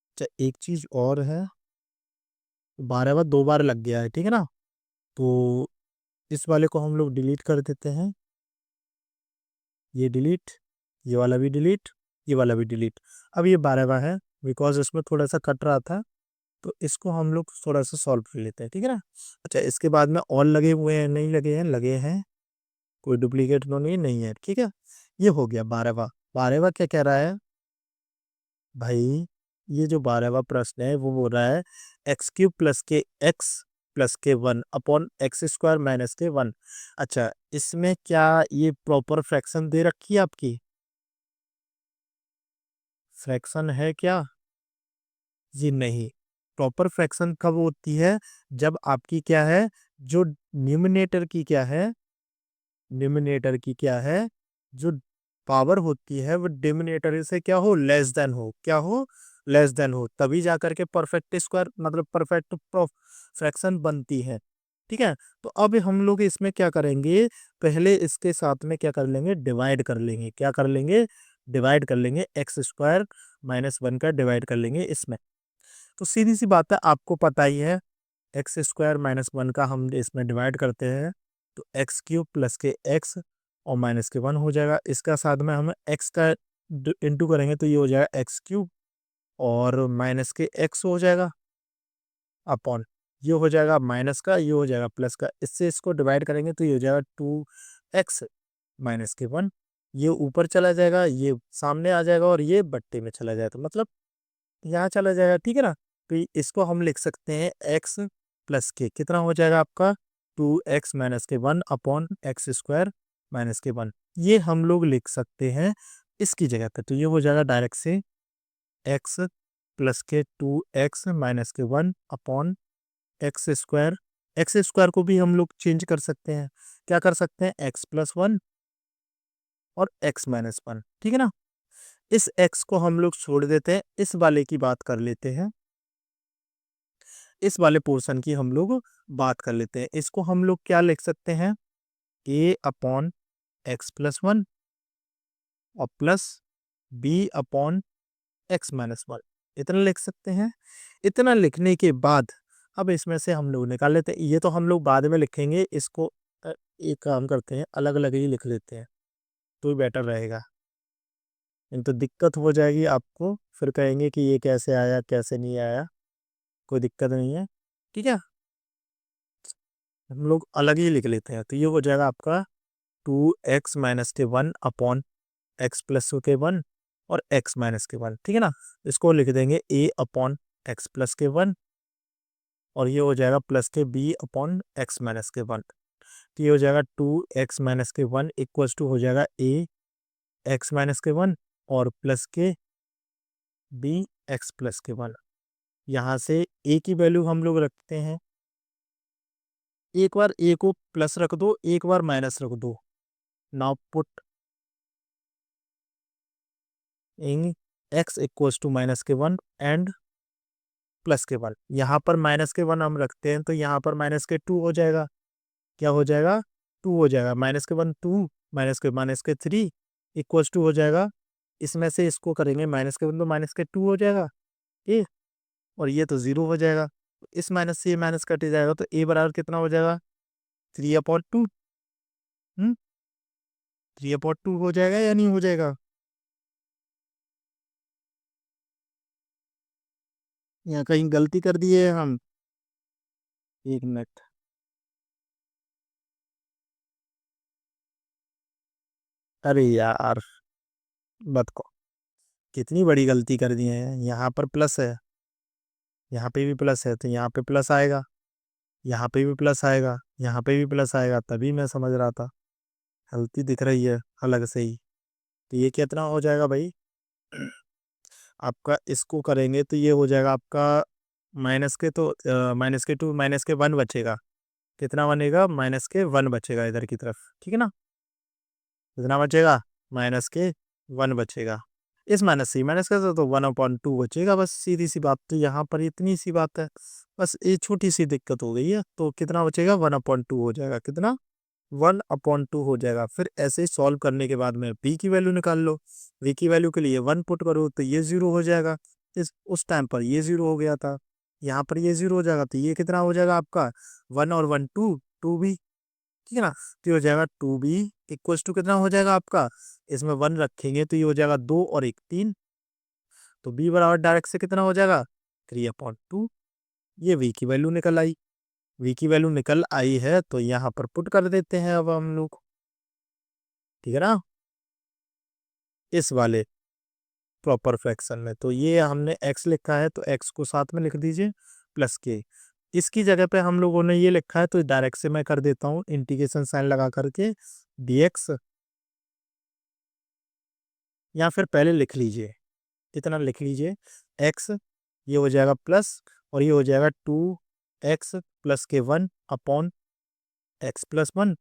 अच्छा एक चीज और है, 12वां 2 बार लग गया है। ठीक है ना, तो इस वाले को हम लोग डिलीट कर देते हैं, ये डिलीट, ये वाला भी डिलीट, ये वाला भी डिलीट। अब ये 12वां है, बिकॉज इसमें थोड़ा सा कट रहा था, तो इसको हम लोग थोड़ा सा सॉल्व कर लेते हैं, ठीक है ना। अच्छा, इसके बाद में और लगे हुए हैं, नहीं लगे हैं, लगे हैं, कोई डुप्लीकेट तो नहीं है, ठीक है। ये हो गया 12वां। 12वां क्या कह रहा है भाई, ये जो 12वां प्रश्न है वो बोल रहा है एक्स क्यूब प्लस के एक्स प्लस के 1 अपॉन एक्स स्क्वायर माइनस के 1। अच्छा, इसमें क्या ये प्रॉपर फ्रैक्शन दे रखी है आपकी, फ्रैक्शन है क्या? जी नहीं। प्रॉपर फ्रैक्शन कब होती है, जब आपकी क्या है, जो न्यूमरेटर की क्या है, डिनोमिनेटर की क्या है, जो पावर होती है वो डिनोमिनेटर से क्या हो, लेस देन हो, क्या हो, लेस देन हो, तभी जाकर के परफेक्ट स्क्वायर मतलब परफेक्ट फ्रैक्शन बनती है, ठीक है। तो अब हम लोग इसमें क्या करेंगे, पहले इसके साथ में क्या कर लेंगे, डिवाइड कर लेंगे, क्या कर लेंगे, डिवाइड कर लेंगे, एक्स स्क्वायर माइनस 1 का डिवाइड कर लेंगे इसमें। तो सीधी सी बात है, आपको पता ही है, एक्स स्क्वायर माइनस 1 का हम इसमें डिवाइड करते हैं तो एक्स क्यूब प्लस के एक्स और माइनस के 1 हो जाएगा। इसका साथ में हम एक्स का इंटू करेंगे तो ये हो जाएगा एक्स क्यूब और माइनस के एक्स हो जाएगा अपॉन, ये हो जाएगा माइनस का, ये हो जाएगा प्लस का, इससे इसको डिवाइड करेंगे तो ये हो जाएगा 2x माइनस के 1। ये ऊपर चला जाएगा, ये सामने आ जाएगा और ये बट्टे में चला जाएगा, तो मतलब यहाँ चला जाएगा, ठीक है ना। तो इसको हम लिख सकते हैं एक्स प्लस के कितना हो जाएगा आपका, 2x माइनस के 1 अपॉन एक्स स्क्वायर माइनस के 1, ये हम लोग लिख सकते हैं इसकी जगह पे। तो ये हो जाएगा डायरेक्ट से एक्स प्लस के 2x माइनस के 1 अपॉन एक्स स्क्वायर को भी हम लोग चेंज कर सकते हैं, क्या कर सकते हैं, एक्स प्लस 1 और एक्स माइनस 1, ठीक है ना। इस x को हम लोग छोड़ देते हैं, इस वाले की बात कर लेते हैं, इस वाले पोर्शन की हम लोग बात कर लेते हैं। इसको हम लोग क्या लिख सकते हैं, a अपॉन एक्स प्लस 1 और plus b upon x minus 1, इतना लिख सकते हैं। इतना लिखने के बाद अब इसमें से हम लोग निकाल लेते हैं, ये तो हम लोग बाद में लिखेंगे इसको। एक काम करते हैं, अलग अलग ही लिख लेते हैं तो बेटर रहेगा, नहीं तो दिक्कत हो जाएगी आपको, फिर कहेंगे कि ये कैसे आया कैसे नहीं आया, कोई दिक्कत नहीं है, ठीक है। हम लोग अलग ही लिख लेते हैं, तो ये हो जाएगा आपका 2x माइनस के 1 अपॉन एक्स प्लस के 1 और x माइनस के 1, ठीक है ना। इसको लिख देंगे a अपॉन एक्स प्लस के 1 और ये हो जाएगा प्लस के b अपॉन एक्स माइनस के 1। तो ये हो जाएगा 2x माइनस के 1 इक्वल्स टू हो जाएगा a एक्स माइनस के 1 और प्लस के b एक्स प्लस के 1। यहाँ से a की वैल्यू हम लोग रखते हैं, एक बार a को प्लस रख दो, एक बार माइनस रख दो। Now put in x equals to minus के 1 एंड प्लस के 1। यहाँ पर माइनस के 1 हम रखते हैं तो यहाँ पर माइनस के 2 हो जाएगा, क्या हो जाएगा, 2 हो जाएगा, माइनस के 1 2, माइनस के 3 इक्वल्स टू हो जाएगा। इसमें से इसको करेंगे माइनस के 1 तो माइनस के 2 हो जाएगा, ठीक, और ये तो 0 हो जाएगा। इस माइनस से ये माइनस कट जाएगा तो a बराबर कितना हो जाएगा, 3/2। 3/2 हो जाएगा या नहीं हो जाएगा, यहाँ कहीं गलती कर दिए हम, एक मिनट। अरे यार, मत को कितनी बड़ी गलती कर दी है, यहाँ पर प्लस है, यहाँ पे भी प्लस है, तो यहाँ पे प्लस आएगा, यहाँ पे भी प्लस आएगा, यहाँ पे भी प्लस आएगा, तभी मैं समझ रहा था गलती दिख रही है अलग से ही। तो ये कितना हो जाएगा भाई, आपका इसको करेंगे तो ये हो जाएगा आपका माइनस के, तो माइनस के 2 माइनस के 1 बचेगा, कितना बनेगा, माइनस के 1 बचेगा इधर की तरफ, ठीक है ना। कितना बचेगा, माइनस के 1 बचेगा, इस माइनस से माइनस का तो 1/2 बचेगा, बस सीधी सी बात। तो यहाँ पर इतनी सी बात है, बस ये छोटी सी दिक्कत हो गई है, तो कितना बचेगा, 1/2 हो जाएगा, कितना, 1/2 हो जाएगा। फिर ऐसे ही सॉल्व करने के बाद में b की वैल्यू निकाल लो, v की वैल्यू के लिए 1 पुट करो तो ये 0 हो जाएगा। उस टाइम पर ये 0 हो गया था, यहाँ पर ये 0 हो जाएगा, तो ये कितना हो जाएगा आपका, 1 और 1 2, 2 भी ठीक है ना। तो ये हो जाएगा 2b इक्वल्स टू कितना हो जाएगा आपका, इसमें 1 रखेंगे तो ये हो जाएगा 2 और 1 3, तो b बराबर डायरेक्ट से कितना हो जाएगा 3/2। ये v की वैल्यू निकल आई। v की वैल्यू निकल आई है तो यहाँ पर पुट कर देते हैं अब हम लोग, ठीक है ना, इस वाले प्रॉपर फ्रैक्शन में। तो ये हमने x लिखा है तो x को साथ में लिख दीजिए प्लस के, इसकी जगह पे हम लोगों ने ये लिखा है तो डायरेक्ट से मैं कर देता हूँ इंटीग्रेशन साइन लगा करके dx, या फिर पहले लिख लीजिए, इतना लिख लीजिए x, ये हो जाएगा प्लस और ये हो जाएगा 2x प्लस के 1 अपॉन x प्लस 1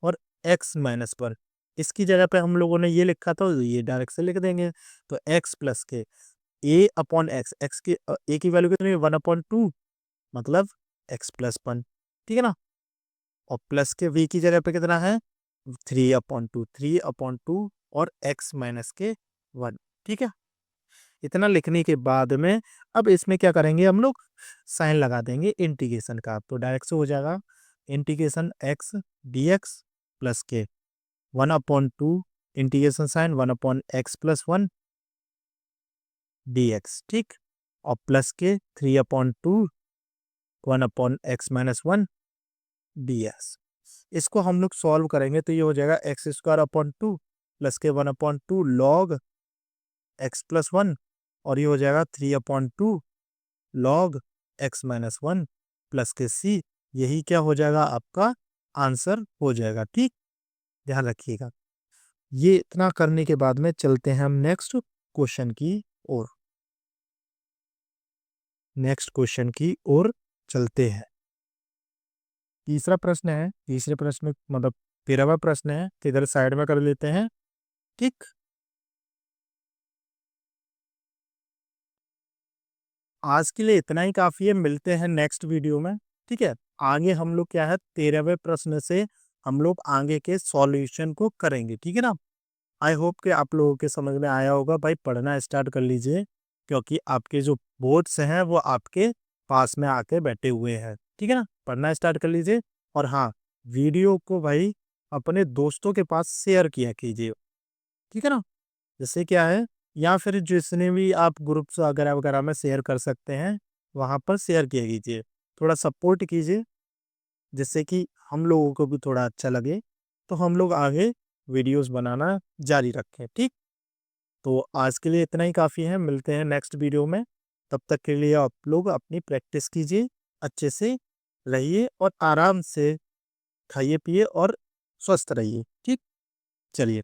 और x माइनस 1। इसकी जगह पे हम लोगों ने ये लिखा था तो ये डायरेक्ट से लिख देंगे, तो x प्लस के a अपॉन एक्स, एक्स की a की वैल्यू कितनी है 1/2, मतलब x प्लस 1, ठीक है ना। और प्लस के v की जगह पे कितना है 3/2, 3/2 और x माइनस के 1, ठीक है। इतना लिखने के बाद में अब इसमें क्या करेंगे हम लोग, साइन लगा देंगे इंटीग्रेशन का, तो डायरेक्ट से हो जाएगा इंटीग्रेशन x dx प्लस के 1/2 integration sign 1/x plus 1 dx, ठीक, और प्लस के 3/2 1/x माइनस 1 ds। इसको हम लोग सॉल्व करेंगे तो ये हो जाएगा x² प्लस के 1/2 लॉग x प्लस 1 और ये हो जाएगा 3/2 लॉग x माइनस 1 प्लस के c। यही क्या हो जाएगा आपका आंसर हो जाएगा, ठीक, ध्यान रखिएगा। ये इतना करने के बाद में चलते हैं हम नेक्स्ट क्वेश्चन की ओर, नेक्स्ट क्वेश्चन की ओर चलते हैं। तीसरा प्रश्न है, तीसरे प्रश्न में मतलब 13वां प्रश्न है, तो इधर साइड में कर लेते हैं, ठीक। आज के लिए इतना ही काफी है, मिलते हैं नेक्स्ट वीडियो में, ठीक है। आगे हम लोग क्या है 13वें प्रश्न से हम लोग आगे के सॉल्यूशन को करेंगे, ठीक है ना। आई होप कि आप लोगों के समझ में आया होगा। भाई पढ़ना स्टार्ट कर लीजिए, क्योंकि आपके जो बोर्ड्स हैं वो आपके पास में आके बैठे हुए हैं, ठीक है ना। पढ़ना स्टार्ट कर लीजिए, और हाँ, वीडियो को भाई अपने दोस्तों के पास शेयर किया कीजिए, ठीक है ना। जैसे क्या है, या फिर जिसने भी आप ग्रुप्स वगैरह वगैरह में शेयर कर सकते हैं वहाँ पर शेयर किया कीजिए, थोड़ा सपोर्ट कीजिए, जिससे कि हम लोगों को भी थोड़ा अच्छा लगे, तो हम लोग आगे वीडियोस बनाना जारी रखें, ठीक। तो आज के लिए इतना ही काफ़ी है, मिलते हैं नेक्स्ट वीडियो में। तब तक के लिए आप लोग अपनी प्रैक्टिस कीजिए, अच्छे से रहिए और आराम से खाइए पिए और स्वस्थ रहिए, ठीक। चलिए।